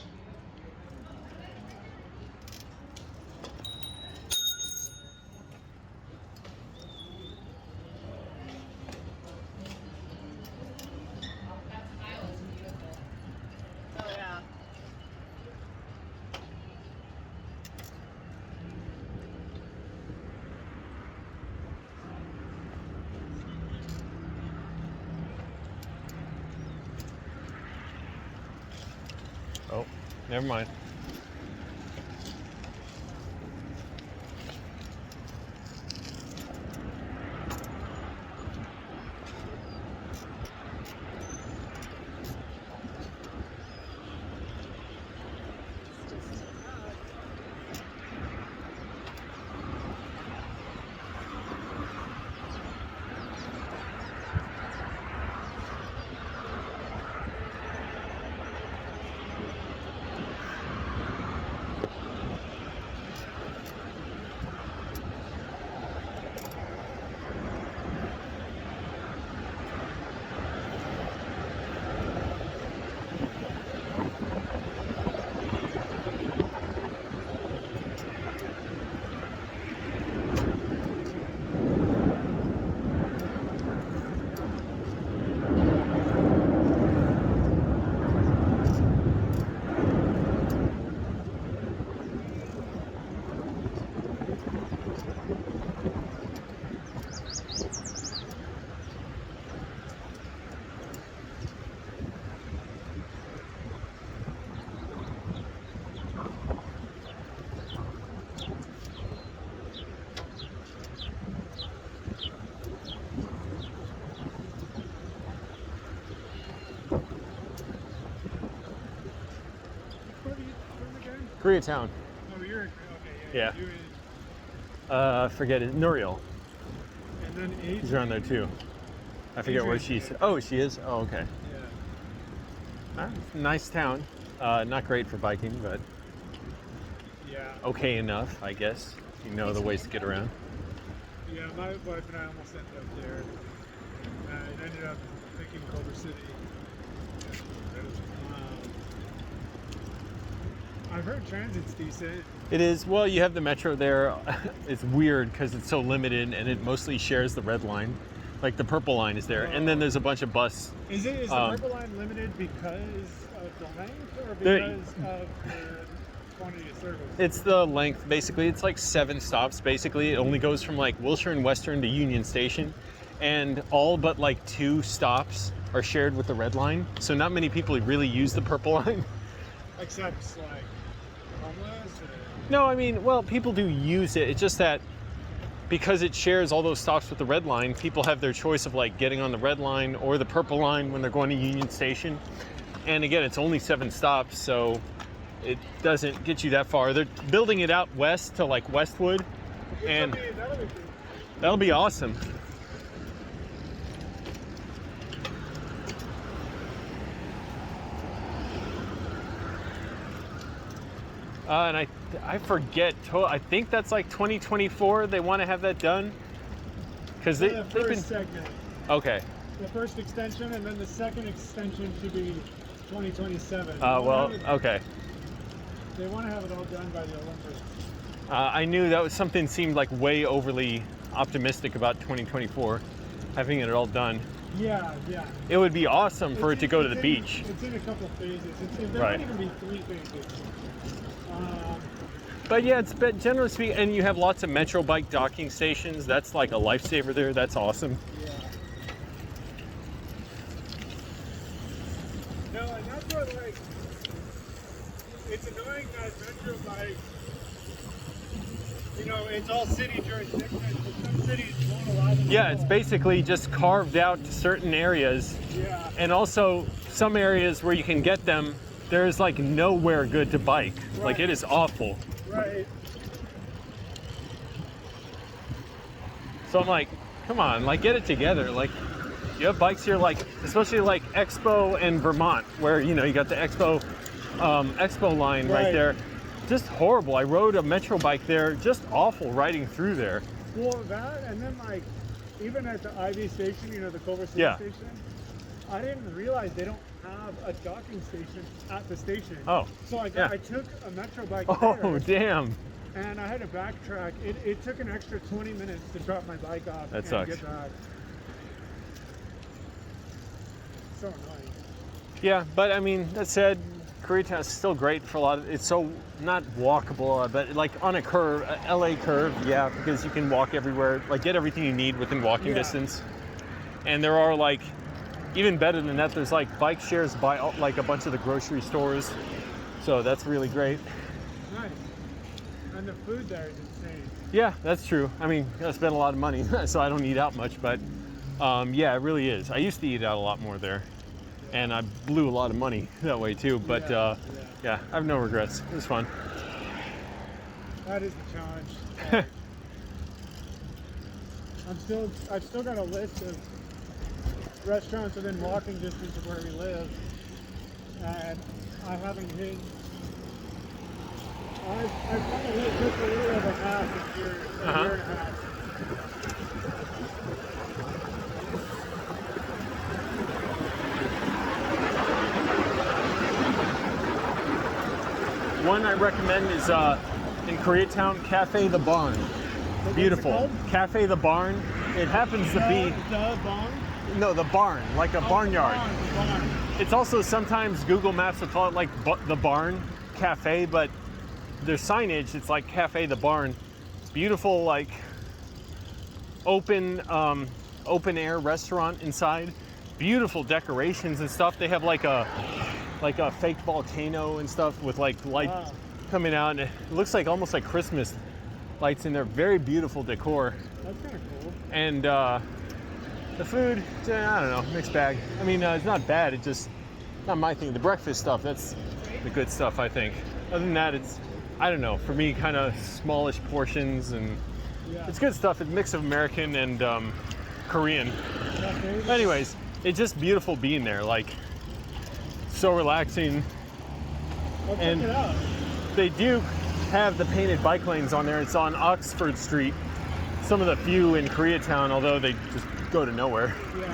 Oh yeah. Oh, never mind. Koreatown. Oh, you're okay. Yeah. You're Forget it. Nuriel. and then eight. She's around there too. I forget where she's. Oh, she is? Oh, okay. Yeah. Nice town. Not great for biking, but Yeah. okay enough, I guess. You know the ways to get around. Yeah, my wife and I almost ended up there. It ended up thinking Culver City. I've heard transit's decent. It is. Well, you have the metro there. It's weird because it's so limited and it mostly shares the red line. Like the purple line is there. And then there's a bunch of bus. Is the purple line limited because of the length or The- because of the quantity of service? It's the length, basically. It's like 7 stops, basically. It only goes from like Wilshire and Western to Union Station. And all but like 2 stops are shared with the red line. So not many people really use the purple line. Except like homeless or... No, I mean, well, people do use it. It's just that because it shares all those stops with the red line, people have their choice of like getting on the red line or the purple line when they're going to Union Station. And again, it's only 7 stops, so it doesn't get you that far. They're building it out west to like Westwood, and that'll be awesome. And I forget. I think that's like 2024. They want to have that done because the they've first been segment. okay. The first extension, and then the second extension should be 2027. Well, okay. They want to have it all done by the Olympics. I knew that was something seemed like way overly optimistic about 2024, having it all done. Yeah, yeah. It would be awesome for it to go to the in- beach. It's in a couple phases. There Right. might even be 3 phases. But yeah, it's been generally speaking, and you have lots of Metro bike docking stations. That's like a lifesaver there. That's awesome. Yeah. No, and that's what, like, it's annoying that Metro Bike, you know, it's all city jurisdiction, but some cities won't allow them. Yeah, to it's go. basically just carved out to certain areas, Yeah, and also some areas where you can get them. There's like nowhere good to bike. Like Right. it is awful. right. So I'm like, come on, like get it together. Like you have bikes here, like especially like Expo and Vermont, where you know you got the Expo line right Right. there. Just horrible. I rode a Metro bike there, just awful riding through there. Well, that, and then, like, even at the IV station, you know, the Culver City Yeah. station, I didn't realize they don't have a docking station at the station. Oh, So I yeah. took a Metro bike Oh, there, damn. and I had to backtrack. It took an extra 20 minutes to drop my bike off That and sucks. get back. So annoying. Yeah, but I mean, that said, Koreatown is still great for a lot of. It's so not walkable, but like on a curve, a LA curve, yeah, because you can walk everywhere, like get everything you need within walking Yeah. distance. And there are like, even better than that, there's like bike shares by like a bunch of the grocery stores, so that's really great. Nice. And the food there is insane. Yeah, that's true. I mean, I spend a lot of money, so I don't eat out much, but yeah, it really is. I used to eat out a lot more there, and I blew a lot of money that way too. But yeah, I have no regrets. It was fun. That is the challenge. I've still got a list of restaurants within walking distance of where we live, and I haven't hit. I've kind of hit just a little over half this year, a year and a half. One I recommend is in Koreatown, Cafe the Barn. Beautiful. called? Cafe the Barn. It happens to be The barn? no, the barn, like a barnyard. The barn. It's also sometimes Google Maps will call it like the Barn Cafe, but their signage, it's like Cafe the Barn. It's beautiful, like open air restaurant inside. Beautiful decorations and stuff. They have like a fake volcano and stuff with like light Wow. coming out, and it looks like almost like Christmas lights in there. Very beautiful decor. That's kind of cool. And the food, I don't know, mixed bag. I mean, it's not bad. It's just not my thing. The breakfast stuff, that's the good stuff, I think. Other than that, it's, I don't know, for me, kind of smallish portions, and Yeah. it's good stuff. It's a mix of American and Korean. Cafe? Anyways, it's just beautiful being there. Like, so relaxing. I'll check and- it out. They do have the painted bike lanes on there. It's on Oxford Street. Some of the few in Koreatown, although they just go to nowhere. Yeah.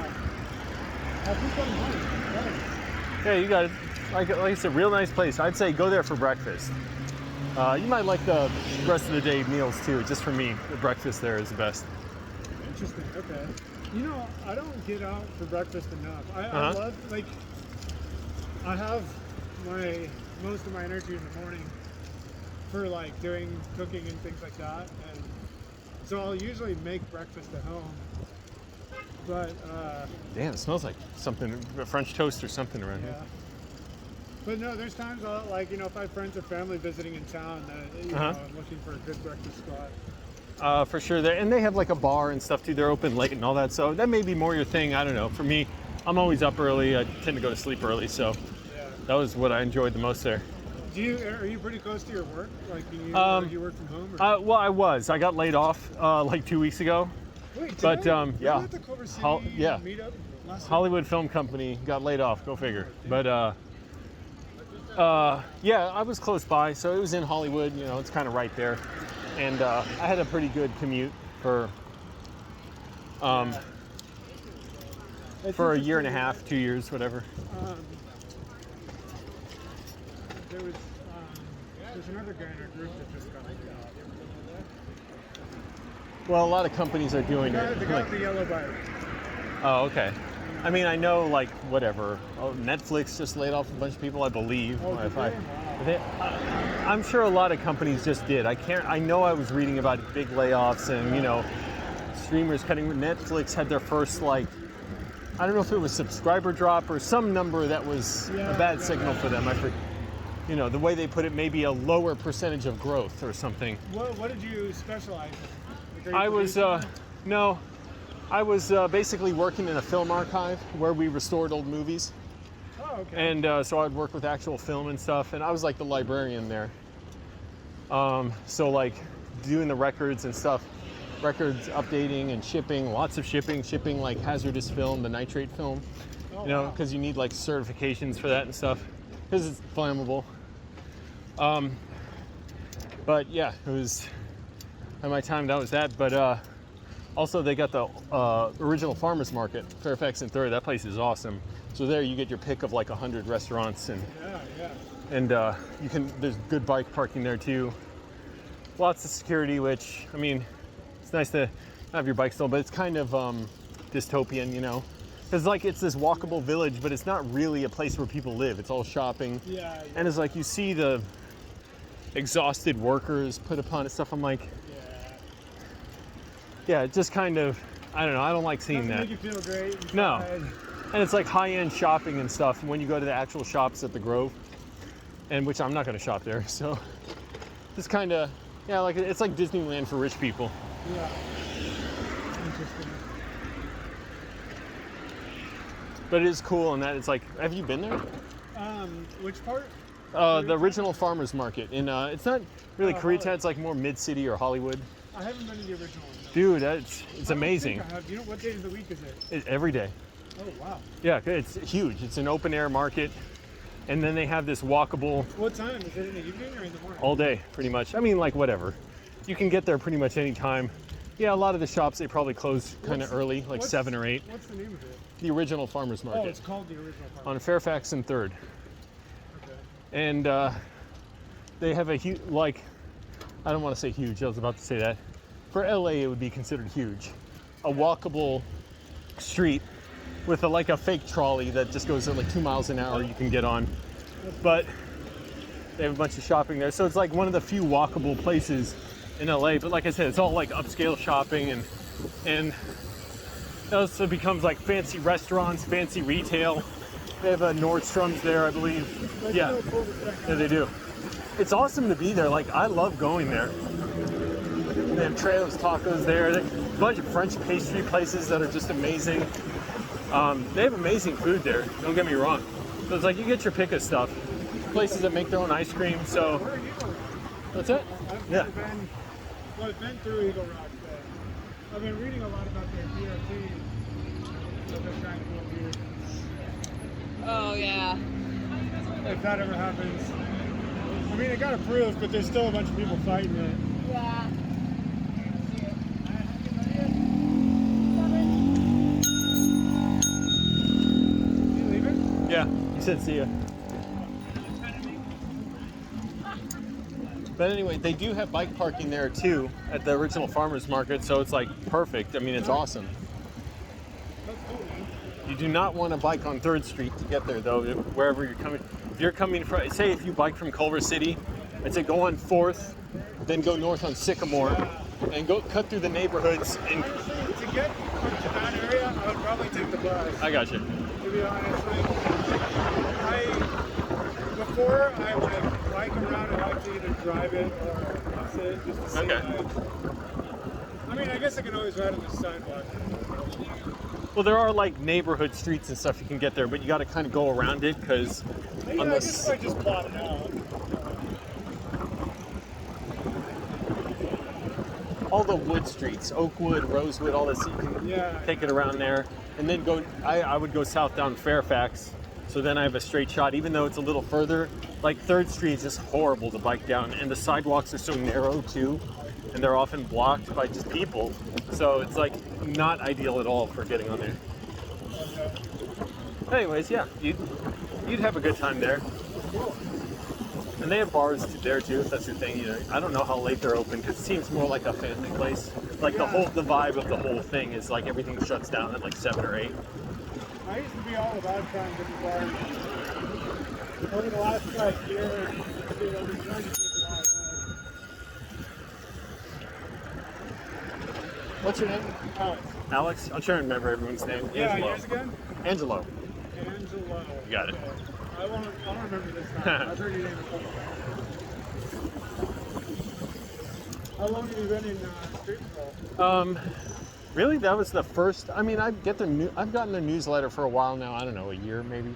I think I'm right. Yeah, you got it. Like it's a real nice place. I'd say go there for breakfast. You might like the rest of the day meals too. Just for me, the breakfast there is the best. Interesting. Okay. You know, I don't get out for breakfast enough. I Uh-huh. love, like, I have most of my energy in the morning for like doing cooking and things like that, and so I'll usually make breakfast at home. But Damn, it smells like something, a French toast or something around yeah. here. But no, there's times I'll, like, you know, if I have friends or family visiting in town, you know, I'm looking for a good breakfast spot. For sure. And they have like a bar and stuff too. They're open late and all that. So that may be more your thing. I don't know. For me, I'm always up early. I tend to go to sleep early. So Yeah. that was what I enjoyed the most there. Are you pretty close to your work? Like, can you, or do you work from home? Or? Well, I was. I got laid off like 2 weeks ago. Wait, but, did I? yeah. Were you at the Culver City yeah. meetup last week? Hollywood Film Company got laid off. Go figure. But yeah, I was close by. So it was in Hollywood. You know, it's kind of right there. And I had a pretty good commute for a year and a half, 2 years, whatever. There's another guy in our group that just got laid off. Well, a lot of companies are doing it. The guy with the yellow bike. Oh, okay. I mean, I know, like, whatever. Oh, Netflix just laid off a bunch of people, I believe. Oh, did they? I'm sure a lot of companies just did. I know I was reading about big layoffs and, you know, streamers cutting. Netflix had their first, like, I don't know if it was subscriber drop or some number that was a bad signal for them. I forget. You know, the way they put it, maybe a lower percentage of growth or something. What did you specialize in? Like, I was, no, I was basically working in a film archive where we restored old movies. Oh, okay. And so I'd work with actual film and stuff, and I was like the librarian there. So like doing the records and stuff, records updating and shipping, lots of shipping like hazardous film, the nitrate film, you know, because you need like certifications for that and stuff, because it's flammable. But yeah, it was, at my time that was that, but also they got the original farmers market, Fairfax and 3rd. That place is awesome. So there you get your pick of like 100 restaurants, and you can, there's good bike parking there too. Lots of security, which, I mean, it's nice to have your bike still, but it's kind of dystopian, you know? Because like it's this walkable village, but it's not really a place where people live. It's all shopping. And it's like you see the exhausted workers put upon it, stuff. I'm like, yeah, it just kind of, I don't know, I don't like seeing that. Make you feel great inside. No. And it's like high-end shopping and stuff when you go to the actual shops at the Grove, and which I'm not going to shop there. So just kind of, yeah, like it's like Disneyland for rich people. Yeah. Interesting. But it is cool in that it's like, have you been there? Which part? The original farmers market in it's not really Koreatown, it's like more mid-city or Hollywood. I haven't been to the original one. No. Dude, it's amazing. Do you know what days of the week is it? It's every day. Oh wow. Yeah, it's huge. It's an open air market, and then they have this walkable. What time? Is it in the evening or in the morning? All day, pretty much. I mean, like whatever. You can get there pretty much any time. Yeah, a lot of the shops, they probably close kind of early, like 7 or 8. What's the name of it? The original farmers market. Oh, it's called the original farmers. On Fairfax and 3rd. Okay. And they have a huge, like, I don't want to say huge, I was about to say that. For LA, it would be considered huge. A walkable street with like a fake trolley that just goes at like 2 miles an hour you can get on. But they have a bunch of shopping there. So it's like one of the few walkable places in LA. But like I said, it's all like upscale shopping, and it also becomes like fancy restaurants, fancy retail. They have a Nordstrom's there, I believe. Yeah, yeah, they do. It's awesome to be there. Like, I love going there. They have Trejo's Tacos there. They have a bunch of French pastry places that are just amazing. They have amazing food there, don't get me wrong. So it's like you get your pick of stuff. Places that make their own ice cream, so. What's that? Yeah. I've been through Eagle Rock, but I've been reading a lot about their DRT. What they're trying to do up here. Oh yeah. If that ever happens. I mean, it got approved, but there's still a bunch of people fighting it. Yeah. You leaving? Yeah, he said see ya. But anyway, they do have bike parking there too at the original farmers market, so it's like perfect. I mean, it's awesome. That's cool, man. You do not want to bike on 3rd Street to get there though, wherever you're coming. if you're coming from, say if you bike from Culver City, I'd say go on 4th, then go north on Sycamore, and go cut through the neighborhoods. And Honestly, to get to that area, I would probably take the bus. I got you. To be honest, before I would bike around, I like to either drive it or bus it just to see. Okay. I mean, I guess I can always ride on the sidewalk. Well, there are like neighborhood streets and stuff you can get there, but you got to kind of go around it because Yeah, I guess I just plot it out. all the wood streets, Oakwood, Rosewood, all this, you can take it around there, and then go. I would go south down Fairfax, so then I have a straight shot. Even though it's a little further, like 3rd Street is just horrible to bike down, and the sidewalks are so narrow too, and they're often blocked by just people. So it's like not ideal at all for getting on there. Anyways, yeah, you'd have a good time there. And they have bars there too, if that's your thing. You know, I don't know how late they're open because it seems more like a family place. Like the vibe of the whole thing is like everything shuts down at like 7 or 8. I used to be all about trying different bars. Over the last year, I've been trying to get it all. What's your name? Alex. Alex? I'm trying to remember everyone's name. Yeah, Angelo. yours again? Angelo. Angelo. You got it. Okay. I won't remember this time. I've heard your name before. How long have you been in street patrol? Really, that was the first. I mean, I've gotten their newsletter for a while now. I don't know, a year maybe.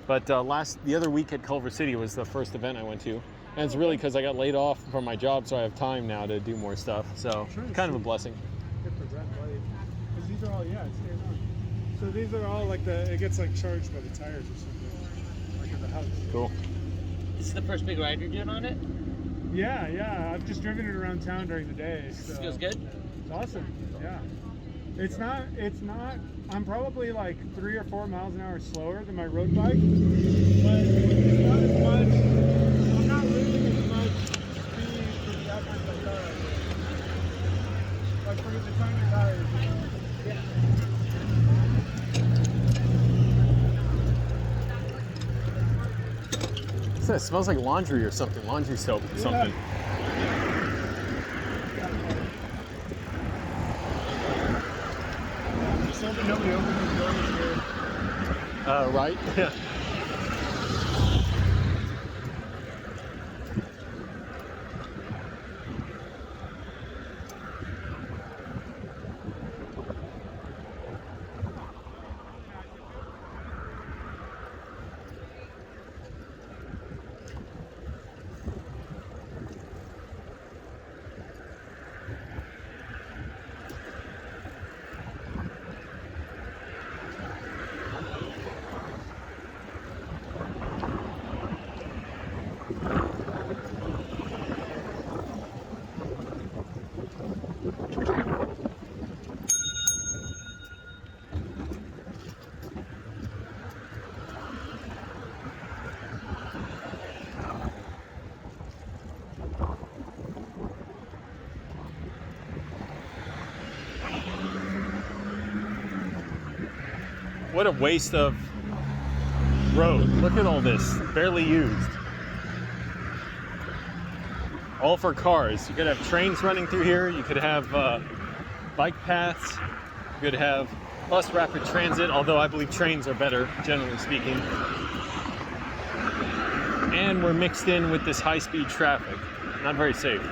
But the other week at Culver City was the first event I went to, and it's really because I got laid off from my job, so I have time now to do more stuff. So kind of a blessing. Get the red light. Because these are all, it stays on. So these are all like it gets like charged by the tires or something, like at the house. Cool. This is the first big ride you're doing on it? Yeah. I've just driven it around town during the day. So. This feels good? It's awesome. Yeah. It's not, I'm probably like 3 or 4 miles an hour slower than my road bike, but it's not as much, I'm not losing as much speed for the effort I got. Like for the tiny tires. It smells like laundry or something, laundry soap or something. Just hoping nobody opens the doors here. Right? Yeah. What a waste of road. Look at all this, barely used. All for cars. You could have trains running through here. You could have bike paths. You could have bus rapid transit, although I believe trains are better, generally speaking. And we're mixed in with this high-speed traffic. Not very safe.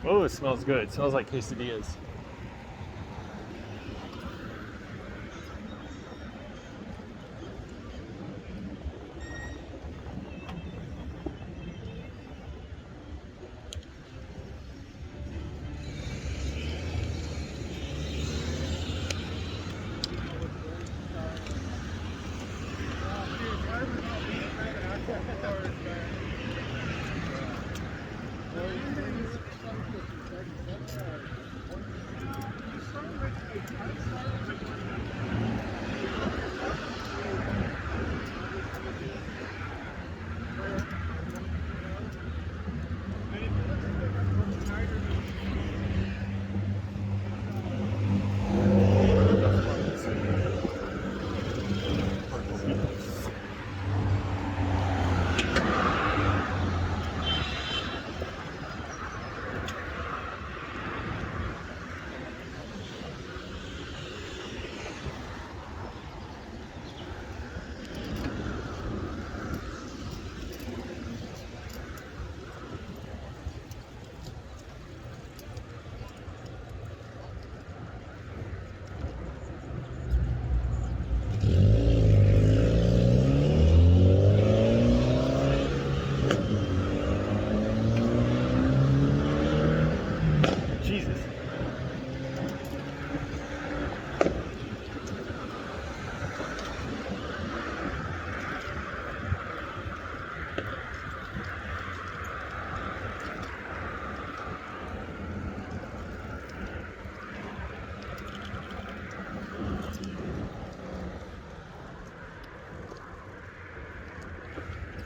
Oh, it smells good. It smells like quesadillas.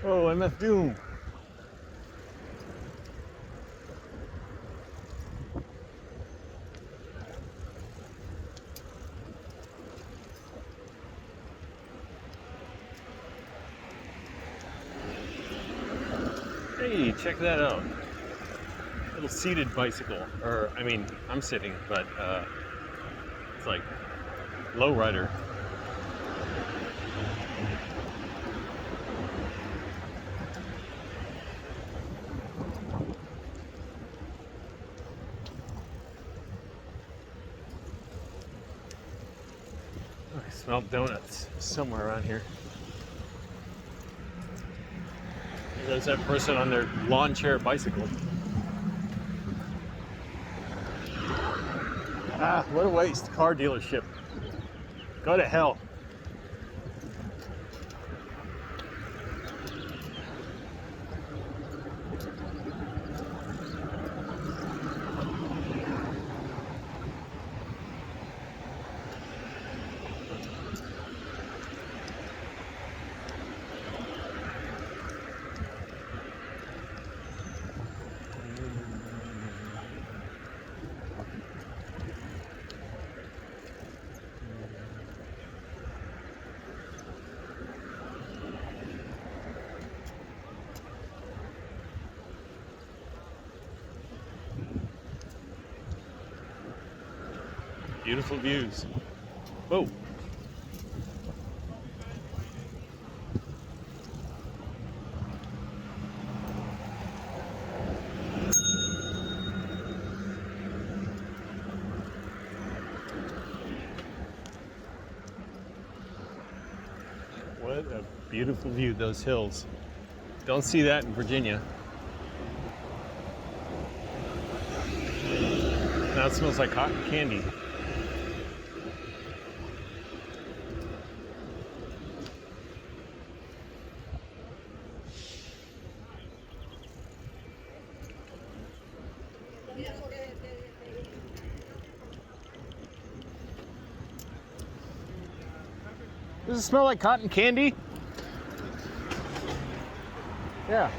Oh, MF Doom. Hey, check that out. Little seated bicycle. Or, I mean, I'm sitting, but it's like low rider. I smell donuts somewhere around here. There's that person on their lawn chair bicycle. Ah, what a waste. Car dealership. Go to hell. Beautiful views. Whoa. What a beautiful view, those hills. Don't see that in Virginia. Now it smells like cotton candy. Does it smell like cotton candy? Yeah.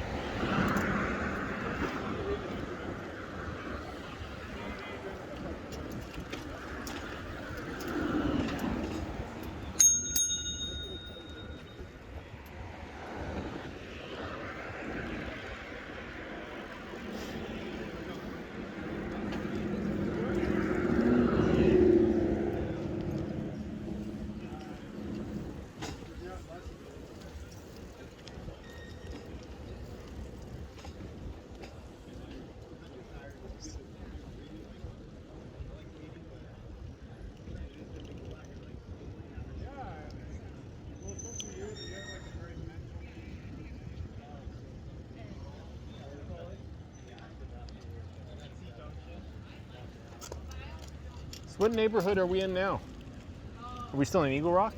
What neighborhood are we in now? Are we still in Eagle Rock?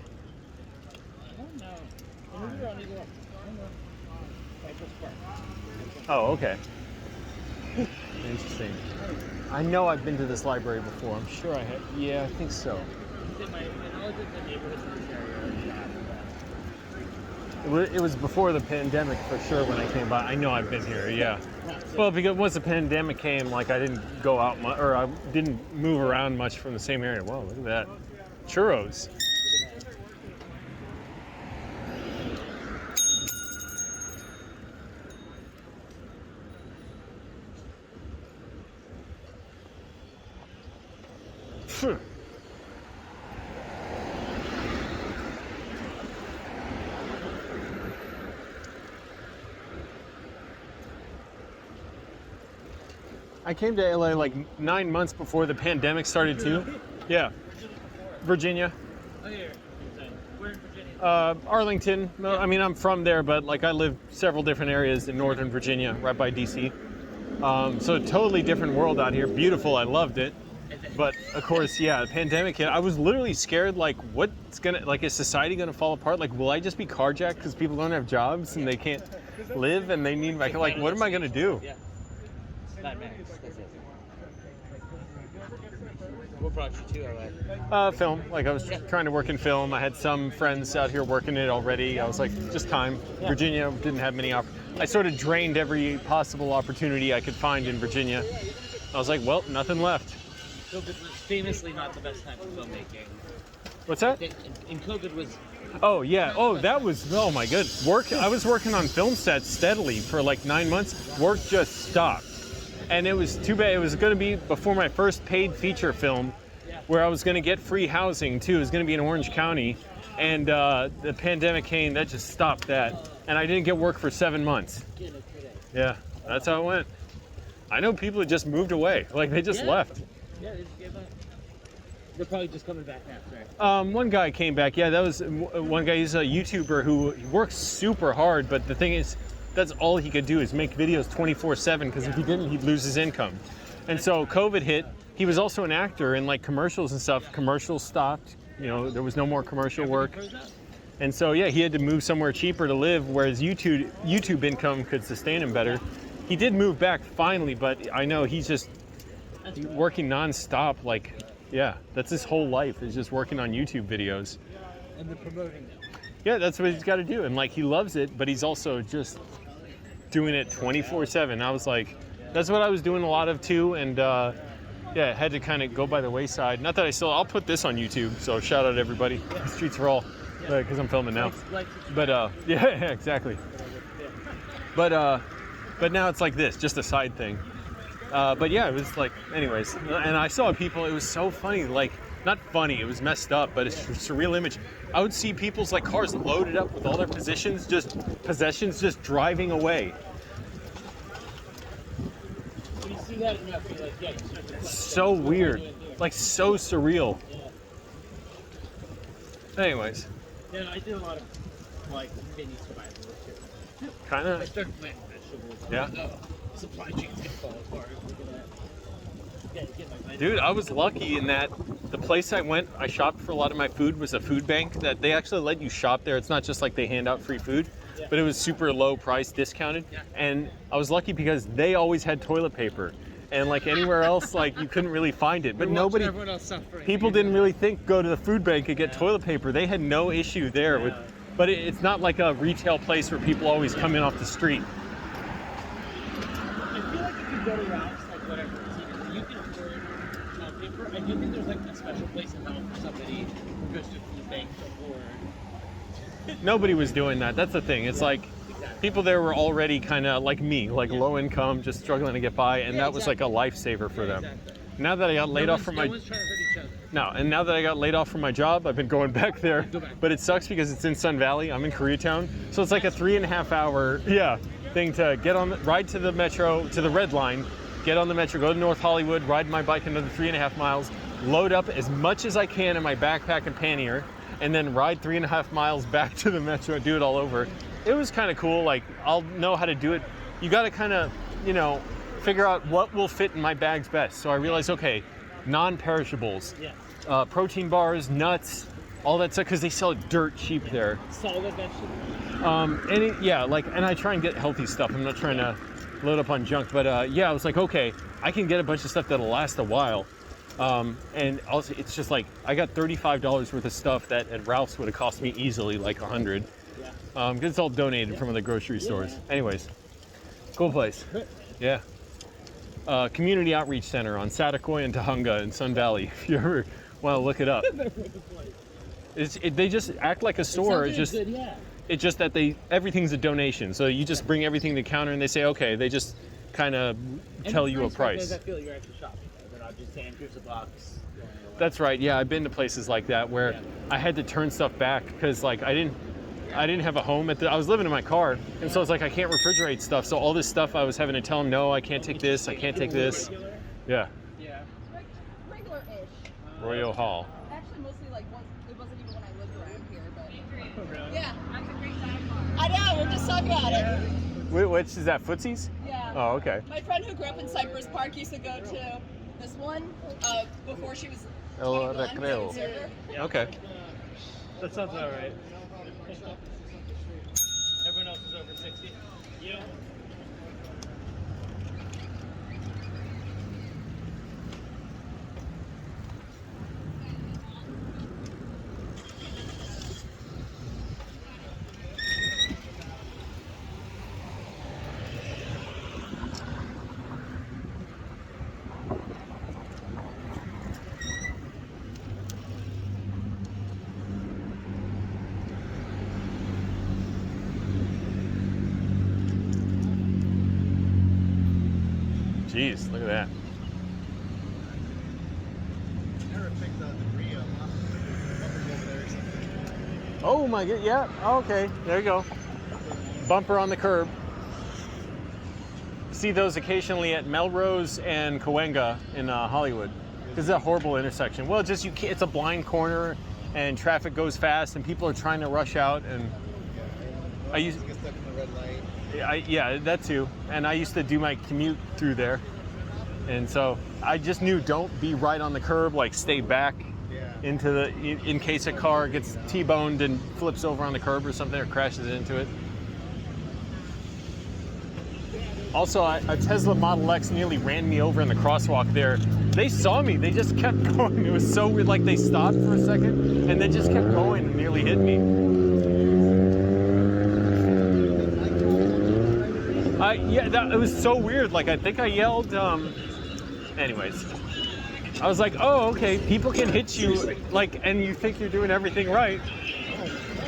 Oh, okay. Interesting. I know I've been to this library before. I'm sure I have. Yeah, I think so. It was before the pandemic for sure when I came by. I know I've been here, yeah. Well, because once the pandemic came, like I didn't go out or I didn't move around much from the same area. Wow, look at that. Churros. Phew. I came to LA like 9 months before the pandemic started too. Yeah. Virginia. Oh, yeah. Where in Virginia? Arlington. No, I mean, I'm from there, but like I live several different areas in Northern Virginia, right by DC. So a totally different world out here. Beautiful. I loved it. But of course, yeah, the pandemic hit. I was literally scared, like, what's gonna, like, is society gonna fall apart? Like, will I just be carjacked because people don't have jobs and they can't live and they need, like, what am I gonna do? Yeah. 9 minutes. That's it. What brought you to LA? Film. Like I was trying to work in film. I had some friends out here working it already. I was like, just time. Virginia didn't have many I sort of drained every possible opportunity I could find in Virginia. I was like, well, nothing left. COVID was famously not the best time for filmmaking. What's that? And COVID was... Oh, yeah. Oh, that was, oh my good. I was working on film sets steadily for like 9 months. Work just stopped. And it was too bad. It was going to be before my first paid feature film where I was going to get free housing too. It was going to be in Orange County. And the pandemic came, that just stopped that. And I didn't get work for 7 months. Yeah, that's how it went. I know people who just moved away. Like they just left. Yeah, they just gave up. They're probably just coming back after. One guy came back. Yeah, that was one guy. He's a YouTuber who works super hard. But the thing is, that's all he could do is make videos 24/7 because if he didn't, he'd lose his income. And so COVID hit. He was also an actor in like commercials and stuff. Commercials stopped. You know, there was no more commercial work. And so, yeah, he had to move somewhere cheaper to live, whereas YouTube income could sustain him better. He did move back finally, but I know he's just working nonstop. Like, yeah, that's his whole life is just working on YouTube videos. And they're promoting them. Yeah, that's what he's got to do. And like, he loves it, but he's also just doing it 24/7. I was like, that's what I was doing a lot of too. And yeah, had to kind of go by the wayside. Not that I'll put this on YouTube. So shout out to everybody. Streets for all. Because I'm filming now. But yeah, exactly. But now it's like this, just a side thing. But yeah, it was like, anyways. And I saw people, it was so funny, like, not funny, it was messed up, but it's a surreal image. I would see people's like cars loaded up with all their possessions just driving away. When you see that, you have to be like, yeah, you start to So weird, like so surreal. Anyways. Yeah, I did a lot of like mini survival shit. Kind I of. started planting vegetables. Yeah. Supply chains can fall apart. Look at that. Get my Dude, I was lucky in that the place I shopped for a lot of my food was a food bank that they actually let you shop there. It's not just like they hand out free food, but it was super low price, discounted. Yeah. And I was lucky because they always had toilet paper. And like anywhere else, like you couldn't really find it. But nobody, everyone else suffering. people didn't really think go to the food bank and get toilet paper. They had no issue there with, but it's not like a retail place where people always come in off the street. I feel like if you go to Ralph's, like whatever, it's either you can afford toilet paper. I do think there's like a special place in hell for somebody who goes to a food bank to afford. Nobody was doing that. That's the thing. It's like people there were already kind of like me, like low income, just struggling to get by, and that was like a lifesaver for them. Now that I got laid off from my No one's trying to hurt each other. no, and now that I got laid off from my job, I've been going back there. But it sucks because it's in Sun Valley. I'm in Koreatown, so it's like a 3.5 hour thing to get on, ride to the metro, to the Red Line, get on the metro, go to North Hollywood, ride my bike another 3.5 miles, load up as much as I can in my backpack and pannier, and then ride 3.5 miles back to the metro and do it all over. It was kind of cool. Like, I'll know how to do it. You got to kind of, figure out what will fit in my bags best. So I realized, okay, non-perishables, protein bars, nuts, all that stuff, because they sell it dirt cheap there. Solid vegetables. And I try and get healthy stuff. I'm not trying to load up on junk, but I was like, okay, I can get a bunch of stuff that'll last a while. And also, it's just like, I got $35 worth of stuff that at Ralph's would have cost me easily like $100. Because it's all donated from the grocery stores. Anyways, cool place. Yeah. Community Outreach Center on Satakoy and Tahunga in Sun Valley. If you ever want to look it up. They just act like a store. It's just that everything's a donation. So you just bring everything to the counter and they say, okay, they just kind of tell you a price. I feel like you're actually shopping. They're not just saying, here's a box. That's right. Yeah, I've been to places like that where I had to turn stuff back because like I didn't have a home I was living in my car, and so it's like I can't refrigerate stuff. So all this stuff I was having to tell them, no, I can't take this, I can't take this. Yeah. Yeah. Regular-ish. Royal Hall. Actually, mostly like it wasn't even when I lived around here, but Really? yeah. That's a great sidebar. I know. We're just talking about it. Which is that, Footsie's? Yeah. Oh, okay. My friend who grew up in Cypress Park used to go to this one before she was El 21, Recreo. server. Okay. That sounds all right. Everyone else is over 60. Yeah. Jeez, look at that. Never picked the debris up, huh? Bumpers over there or something. Oh my god, yeah, okay, there you go. Bumper on the curb. See those occasionally at Melrose and Cahuenga in Hollywood. This is a horrible intersection. Well, just you can't, it's a blind corner and traffic goes fast and people are trying to rush out and I used Get stuck in the red light. yeah, that too. And I used to do my commute through there. And so I just knew don't be right on the curb, like stay back Yeah. into the, in case a car gets T-boned and flips over on the curb or something or crashes into it. Also, a Tesla Model X nearly ran me over in the crosswalk there. They saw me, they just kept going. It was so weird, like they stopped for a second and then just kept going and nearly hit me. Yeah, it was so weird. Like, I think I yelled, anyways. I was like, oh, okay, people can hit you, like, and you think you're doing everything right.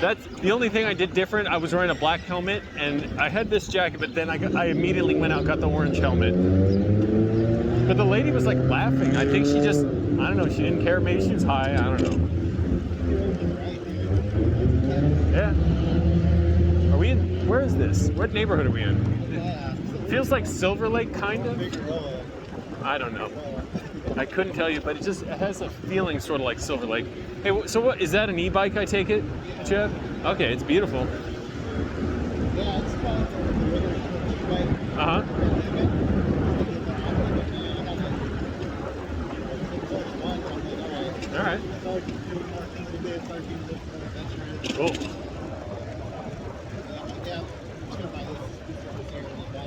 That's the only thing I did different. I was wearing a black helmet, and I had this jacket, but then I immediately went out and got the orange helmet. But the lady was, like, laughing. I think she just, I don't know, she didn't care. Maybe she was high. I don't know. Yeah. Are we in, where is this? What neighborhood are we in? It feels like Silver Lake, kind of. I don't know. I couldn't tell you, but it has a feeling sort of like Silver Lake. Hey, so what, is that an e-bike, I take it, Chad? Okay, it's beautiful. Yeah, it's called the e-bike. Uh-huh. All right. Cool. Yeah, I'm just gonna buy this here and buy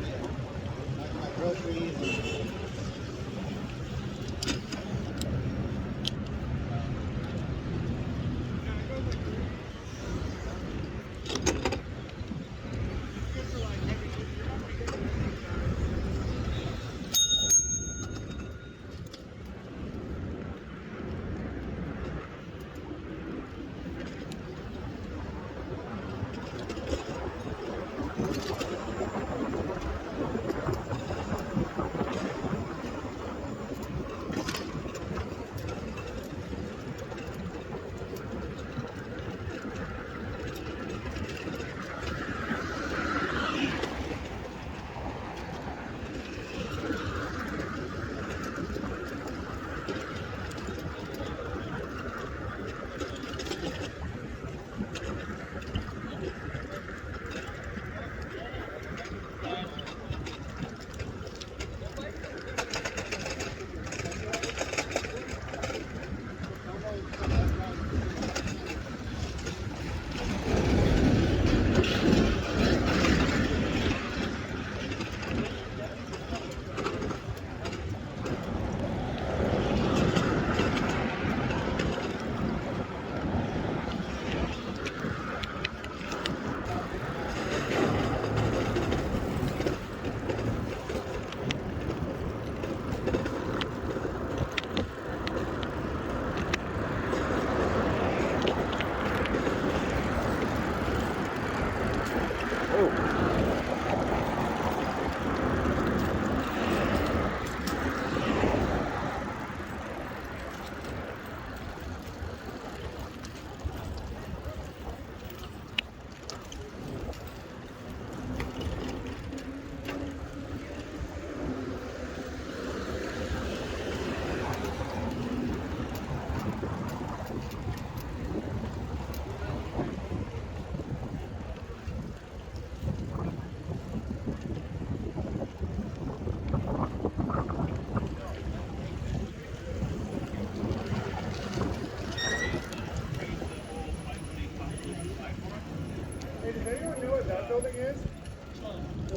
my groceries.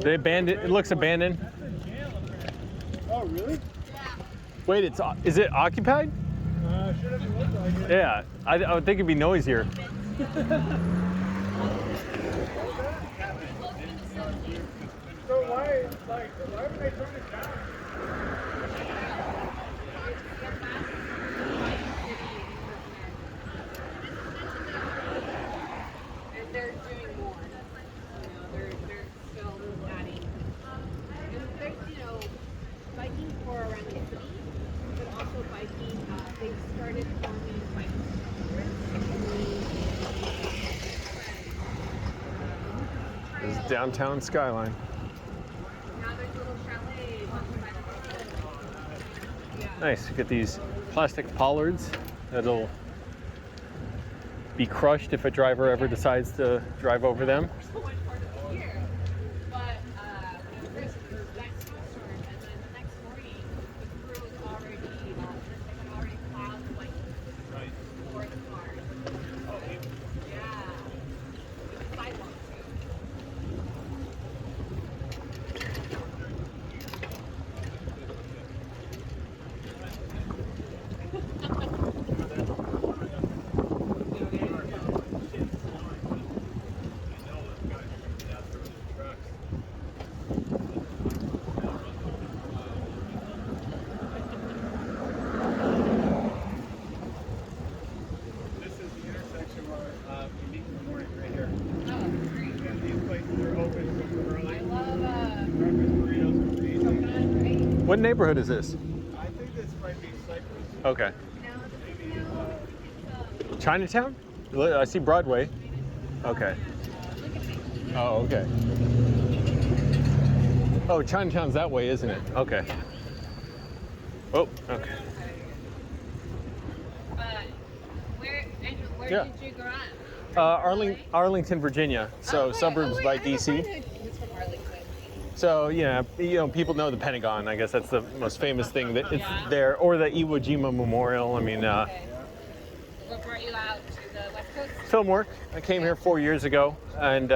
They abandoned. It looks abandoned. Oh, really? Wait, is it occupied? Should have looked like it. Yeah, I would think it'd be noisier. So why would they turn it down? And they're doing more. You know, they're still adding. And there's, you know, bike downtown skyline. Now there's little chalets on the side of the road. Yeah. Nice. You get these plastic pollards that'll be crushed if a driver ever decides to drive over them. So much part of the year. But when I was there was that snowstorm, and then the next morning the crew was already had already plowed like Right. for the cars. Yeah. The sidewalk too. This is the intersection where we meet in the morning right here. Oh, great. And these places are open super early. I love Breakfast burritos are amazing. coconut, right? What neighborhood is this? I think this might be Cypress. Okay. No, it's Chinatown? I see Broadway. Okay. look at me. Oh, okay. Oh, Chinatown's that way, isn't it? Okay. Oh, okay. Where Yeah. did you grow up? Arlington, Virginia. So Oh, suburbs wait, by I have a DC. friend who's from Arlington. So yeah, people know the Pentagon. I guess that's the most famous thing that it's Yeah. there, or the Iwo Jima Memorial. I mean, Okay. What brought you out to the West Coast? film work. I came here 4 years ago, and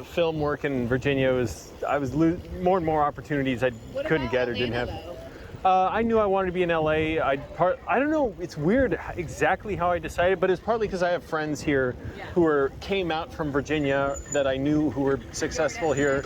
film work in Virginia I was more and more opportunities I What couldn't about get or didn't have. Atlanta, though? I knew I wanted to be in LA. I don't know. It's weird exactly how I decided, but it's partly because I have friends here Yeah. who came out from Virginia that I knew who were successful here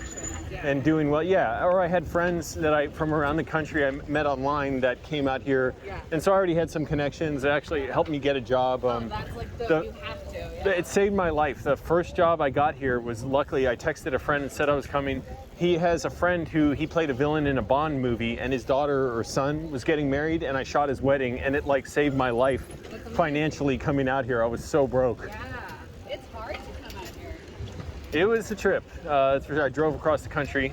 and doing well. Yeah, or I had friends that from around the country I met online that came out here, Yeah. and so I already had some connections that actually helped me get a job. That's like you have to. Yeah. It saved my life. The first job I got here was luckily I texted a friend and said I was coming. He has a friend who he played a villain in a Bond movie, and his daughter or son was getting married, and I shot his wedding, and it like saved my life financially coming out here. I was so broke. Yeah, it's hard to come out here. It was a trip. That's for sure. I drove across the country,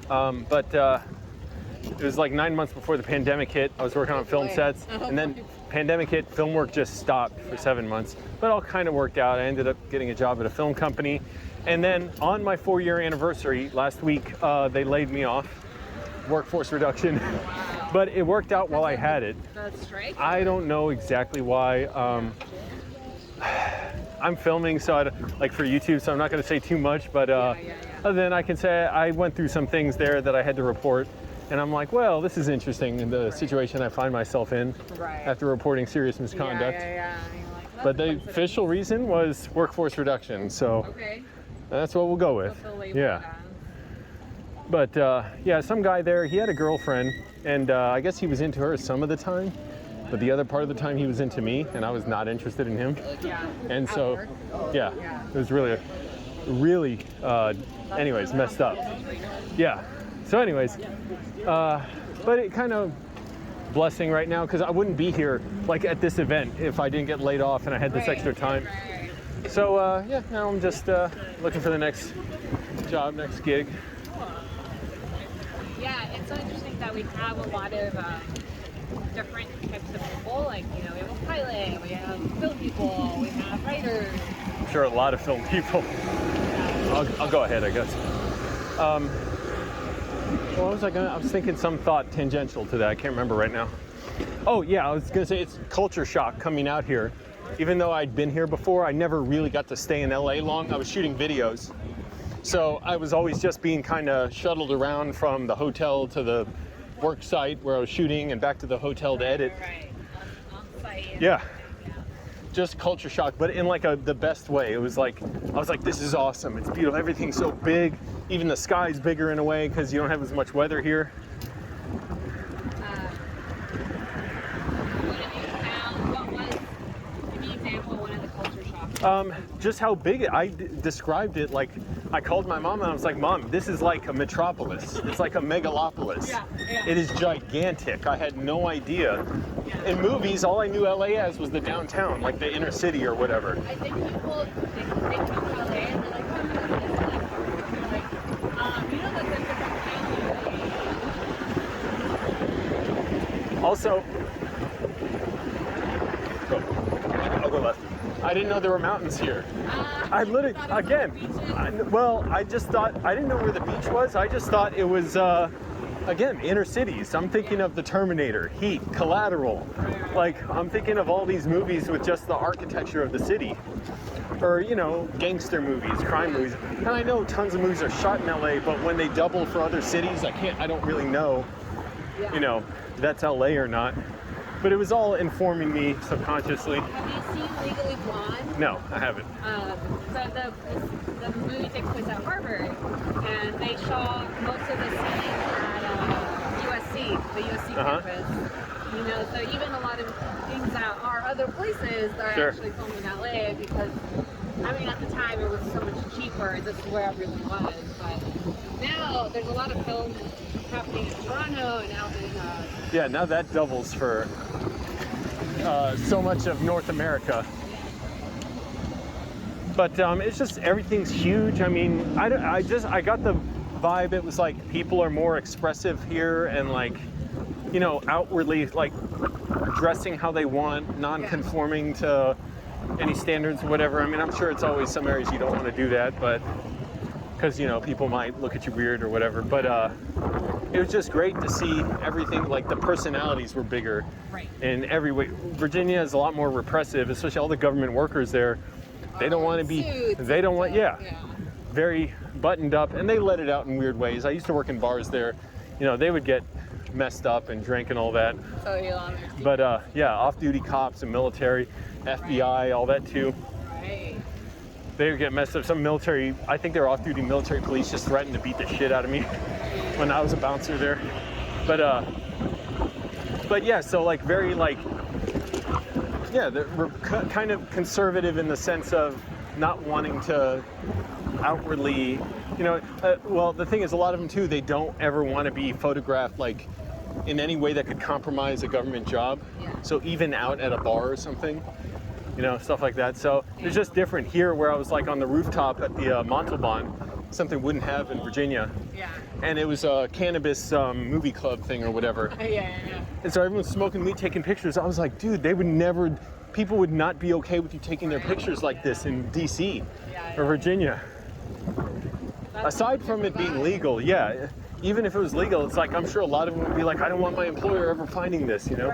but it was like 9 months before the pandemic hit. I was working on film sets, and then pandemic hit. Film work just stopped for 7 months, but all kind of worked out. I ended up getting a job at a film company, and then on my 4-year anniversary last week, they laid me off, workforce reduction. But it worked out while I had it. That's right. I don't know exactly why. I'm filming, so like for YouTube, so I'm not going to say too much. But other than I can say, I went through some things there that I had to report, and I'm like, well, this is interesting in the situation I find myself in after reporting serious misconduct. Yeah. And you're like, But the that's official reason was workforce reduction, so okay. that's what we'll go with. Put the label Yeah. down. But yeah, some guy there, he had a girlfriend, and I guess he was into her some of the time, but the other part of the time he was into me, and I was not interested in him. Yeah. And At so, work. yeah, it was really, anyways, messed up. Yeah. So anyways, but it kind of blessing right now, because I wouldn't be here like at this event if I didn't get laid off and I had this extra time. Right. So yeah, now I'm just looking for the next job, next gig. Yeah, it's so interesting that we have a lot of different types of people. Like, we have a pilot, we have film people, we have writers. I'm sure a lot of film people. I'll go ahead, I guess. What was I was thinking some thought tangential to that. I can't remember right now. Oh yeah, I was gonna say it's culture shock coming out here. Even though I'd been here before, I never really got to stay in LA long. I was shooting videos. So I was always just being kind of shuttled around from the hotel to the work site where I was shooting and back to the hotel to edit. Right. On site. Yeah. Just culture shock, but in like the best way. It was like, I was like, this is awesome. It's beautiful. Everything's so big. Even the sky's bigger in a way because you don't have as much weather here. What have you found? What was, give me an example of one of the culture shocks. Just how big I described it. Like, I called my mom and I was like, Mom, this is like a metropolis. It's like a megalopolis. Yeah. It is gigantic. I had no idea. In movies, all I knew LA as was the downtown, like the inner city or whatever. I think people, they come to LA and they're like, oh, this is like so I'll go left. I didn't know there were mountains here. I literally, again, I just thought, I didn't know where the beach was. I just thought it was, again, inner cities. I'm thinking of The Terminator, Heat, Collateral. Like, I'm thinking of all these movies with just the architecture of the city. Or, you know, gangster movies, crime movies. And I know tons of movies are shot in LA, but when they double for other cities, I don't really know, you know, if that's LA or not. But it was all informing me subconsciously. Have you seen Legally Blonde? No, I haven't. So the movie takes place at Harvard, and they shot most of the scenes at USC, the USC campus. You know, so even a lot of things that are other places are actually filmed in LA because, I mean, at the time it was so much cheaper. This is where everything was. But now there's a lot of films happening in Toronto and out in. Yeah, now that doubles for so much of North America. But it's just, everything's huge. I mean, I got the vibe it was like people are more expressive here and like, you know, outwardly like dressing how they want, non-conforming to any standards or whatever. I mean, I'm sure it's always some areas you don't want to do that, but because, you know, people might look at you weird or whatever. But it was just great to see everything, like the personalities were bigger in every way. Virginia is a lot more repressive, especially all the government workers there. They don't want to be, they don't want, very buttoned up, and they let it out in weird ways. I used to work in bars there. You know, they would get messed up and drink and all that. But yeah, off-duty cops and military, FBI, all that too. They would get messed up. Some military, I think they were off-duty military police just threatened to beat the shit out of me when I was a bouncer there. But yeah, so like very like, yeah, we're kind of conservative in the sense of not wanting to outwardly, you know, well, the thing is a lot of them too, they don't ever want to be photographed like in any way that could compromise a government job. So even out at a bar or something, you know, stuff like that. So it's just different here where I was like on the rooftop at the Montalban, something we wouldn't have in Virginia. And it was a cannabis movie club thing or whatever. And so everyone's smoking weed, taking pictures. I was like, dude, they would never, people would not be okay with you taking their pictures like this in DC or Virginia. Aside from it being legal, even if it was legal, it's like, I'm sure a lot of them would be like, I don't want my employer ever finding this, you know?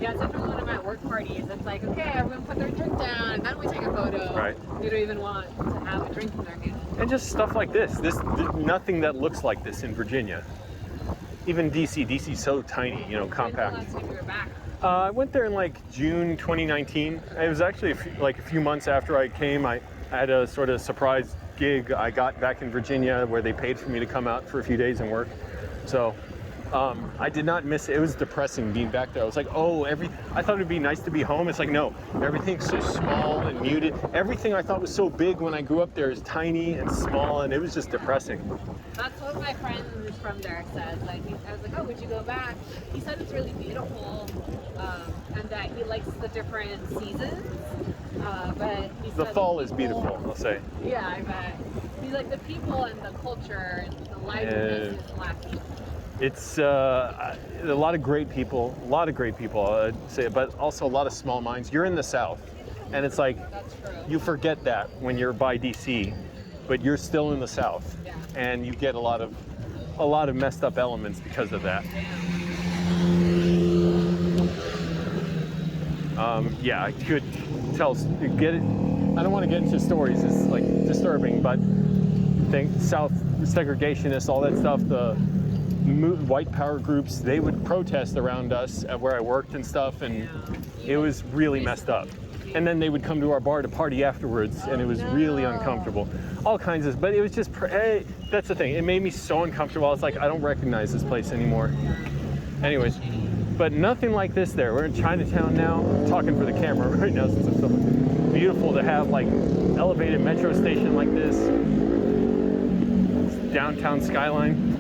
Yeah, so for one of my work parties, it's like, okay, everyone put their drink down, and then we take a photo. You don't even want to have a drink in their hand. And just stuff like this. There's nothing that looks like this in Virginia. Even DC's so tiny, you know, compact. When's the last time you were back? I went there in like June 2019. It was actually a few months after I came. I had a sort of surprise gig I got back in Virginia where they paid for me to come out for a few days and work. So I did not miss it. It was depressing being back there. I was like, oh, I thought it'd be nice to be home. It's like, no, everything's so small and muted. Everything I thought was so big when I grew up there is tiny and small, and it was just depressing. That's what my friend who's from there says. Like, I was like, oh, would you go back? He said it's really beautiful, and that he likes the different seasons. But he the fall is beautiful, I'll say. Yeah, I bet. He's like, the people and the culture and the liveliness is lacking. It's a lot of great people, I'd say, but also a lot of small minds. You're in the South, and it's like, you forget that when you're by DC, but you're still in the South, and you get a lot of messed up elements because of that. Yeah, I could I don't want to get into stories, it's like disturbing, but South segregationists, all that stuff, the white power groups, they would protest around us at where I worked and stuff, and it was really messed up. And then they would come to our bar to party afterwards, and it was really uncomfortable. All kinds of, but it was just, that's the thing, it made me so uncomfortable. It's like, I don't recognize this place anymore. Anyways, but nothing like this there. We're in Chinatown now. I'm talking for the camera right now since it's so beautiful to have like elevated metro station like this. Downtown skyline.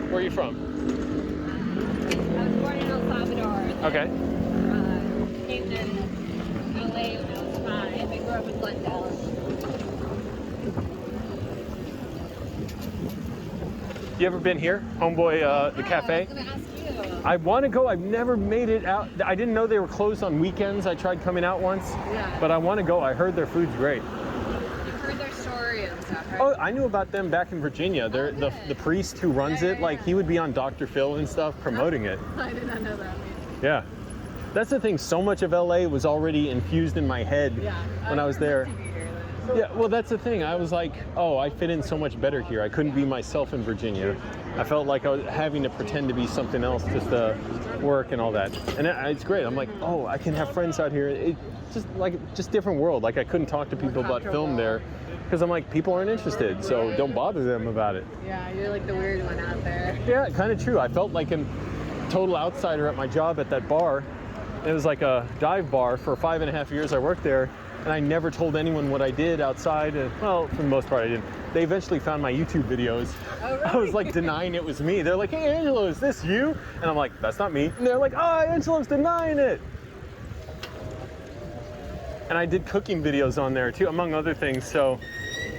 Where are you from? I was born in El Salvador. Okay. Came to LA when I was 5. I grew up in Glendale. You ever been here, Homeboy, the cafe? I was gonna ask you. I want to go. I've never made it out. I didn't know they were closed on weekends. I tried coming out once, Yeah. but I want to go. I heard their food's great. You've heard their story and stuff, right? Oh, I knew about them back in Virginia. They're good. the priest who runs Yeah, it. yeah, Like yeah. he would be on Dr. Phil and stuff promoting it. I did not know that. Yeah. That's the thing. So much of LA was already infused in my head when I was there. Yeah, well, that's the thing. I was like, oh, I fit in so much better here. I couldn't be myself in Virginia. I felt like I was having to pretend to be something else just to work and all that. And it's great. I'm like, oh, I can have friends out here. It just different world. Like I couldn't talk to people about film there because I'm like, people aren't interested, so don't bother them about it. Yeah, you're like the weird one out there. Yeah, kind of true. I felt like a total outsider at my job at that bar. It was like a dive bar. For 5.5 years I worked there, and I never told anyone what I did outside. Well, for the most part I didn't. They eventually found my YouTube videos. Oh, really? I was like denying it was me. They're like, hey Angelo, is this you? And I'm like, that's not me. And they're like, oh, Angelo's denying it. And I did cooking videos on there too, among other things. So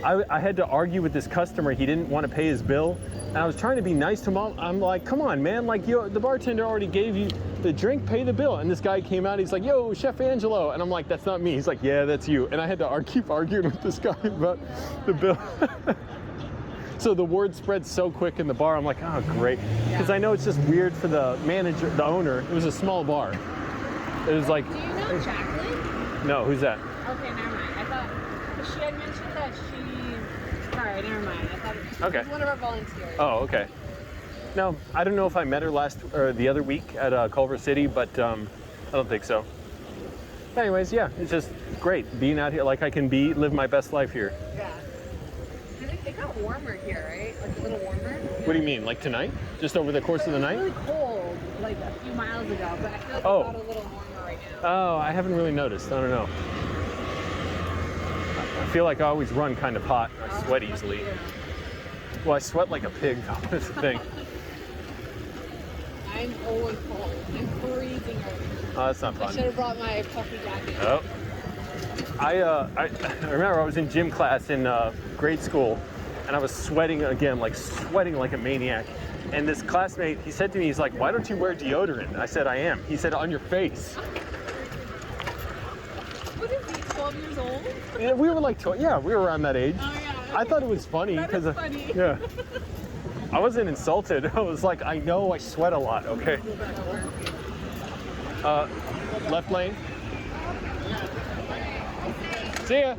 I had to argue with this customer. He didn't want to pay his bill. And I was trying to be nice to him. I'm like, come on, man. Like, the bartender already gave you the drink, pay the bill. And this guy came out, he's like, yo, Chef Angelo. And I'm like, that's not me. He's like, yeah, that's you. And I had to keep arguing with this guy about the bill. So the word spread so quick in the bar. I'm like, oh, great. Because I know it's just weird for the manager, the owner. It was a small bar. It was like... Do you know Jacqueline? No, who's that? Okay, never mind. I thought she had mentioned that she... Sorry, never mind. I thought it was one of our volunteers. Oh, okay. No, I don't know if I met her the other week at Culver City, but I don't think so. Anyways, yeah, it's just great being out here. Like I can live my best life here. Yeah. It got warmer here, right? Like a little warmer. What do you mean? Like tonight? Just over the course of the night? It was really cold, like a few miles ago, but I feel like it got a little warmer right now. Oh, I haven't really noticed. I don't know. I feel like I always run kind of hot. I sweat easily. Well, I sweat like a pig. That's the thing. I'm always cold. I'm freezing right now. Oh, that's not fun. I should have brought my puffy jacket. Oh. I remember I was in gym class in grade school, and I was sweating again, like sweating like a maniac. And this classmate, he said to me, he's like, why don't you wear deodorant? I said, I am. He said, on your face. What is he, 12 years old? Yeah, we were like, yeah, we were around that age. Oh, yeah. I thought it was funny because, funny. yeah. I wasn't insulted. I was like, I know I sweat a lot, okay? Left lane. See ya.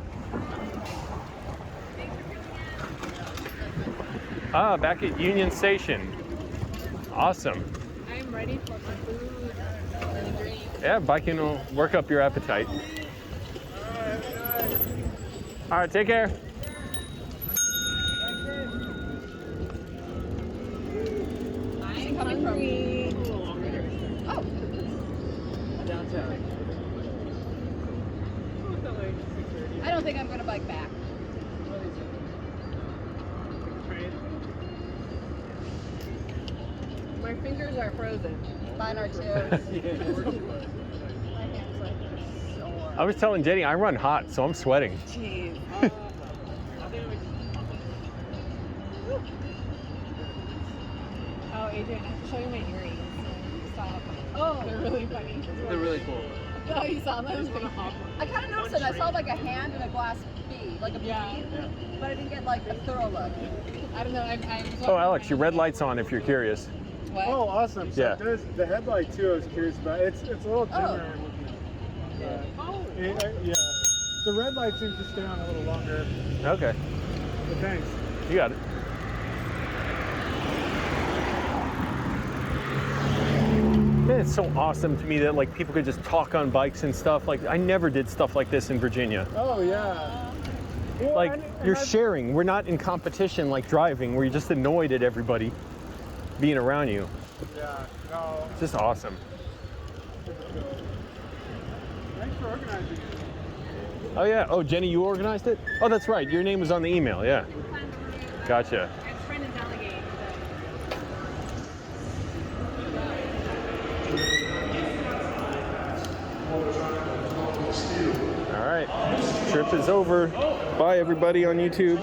Ah, back at Union Station. Awesome. I'm ready for some food and a drink. Yeah, biking will work up your appetite. All right, take care. I'm hungry. Oh. Downtown. I don't think I'm going to bike back. My fingers are frozen. Mine are too. My hands like so I was telling Jenny, I run hot, so I'm sweating. Jeez. Oh, Adrian, I have to show you my earrings. Stop. Oh, they're really funny. They're really cool. Oh, you saw them? I kind of noticed it. I saw like a hand and a glass bead, like a bead, but I didn't get like a thorough look. I don't know. Oh, Alex, your red light's on if you're curious. What? Oh, awesome. So Yeah. there's the headlight too. I was curious about. It's a little dimmer. Oh. Yeah. The red light seems to stay on a little longer. Okay, But thanks. you got it. Man, it's so awesome to me that like people could just talk on bikes and stuff. Like I never did stuff like this in Virginia. Oh yeah. Well, Like and you're I've- sharing. We're not in competition like driving where you're just annoyed at everybody being around you. Yeah. No. It's just awesome. Thanks for organizing. Oh yeah. Oh, Jenny, you organized it? Oh, that's right. Your name was on the email. Yeah. Gotcha. I'm trying to delegate. All right. Trip is over. Bye, everybody on YouTube.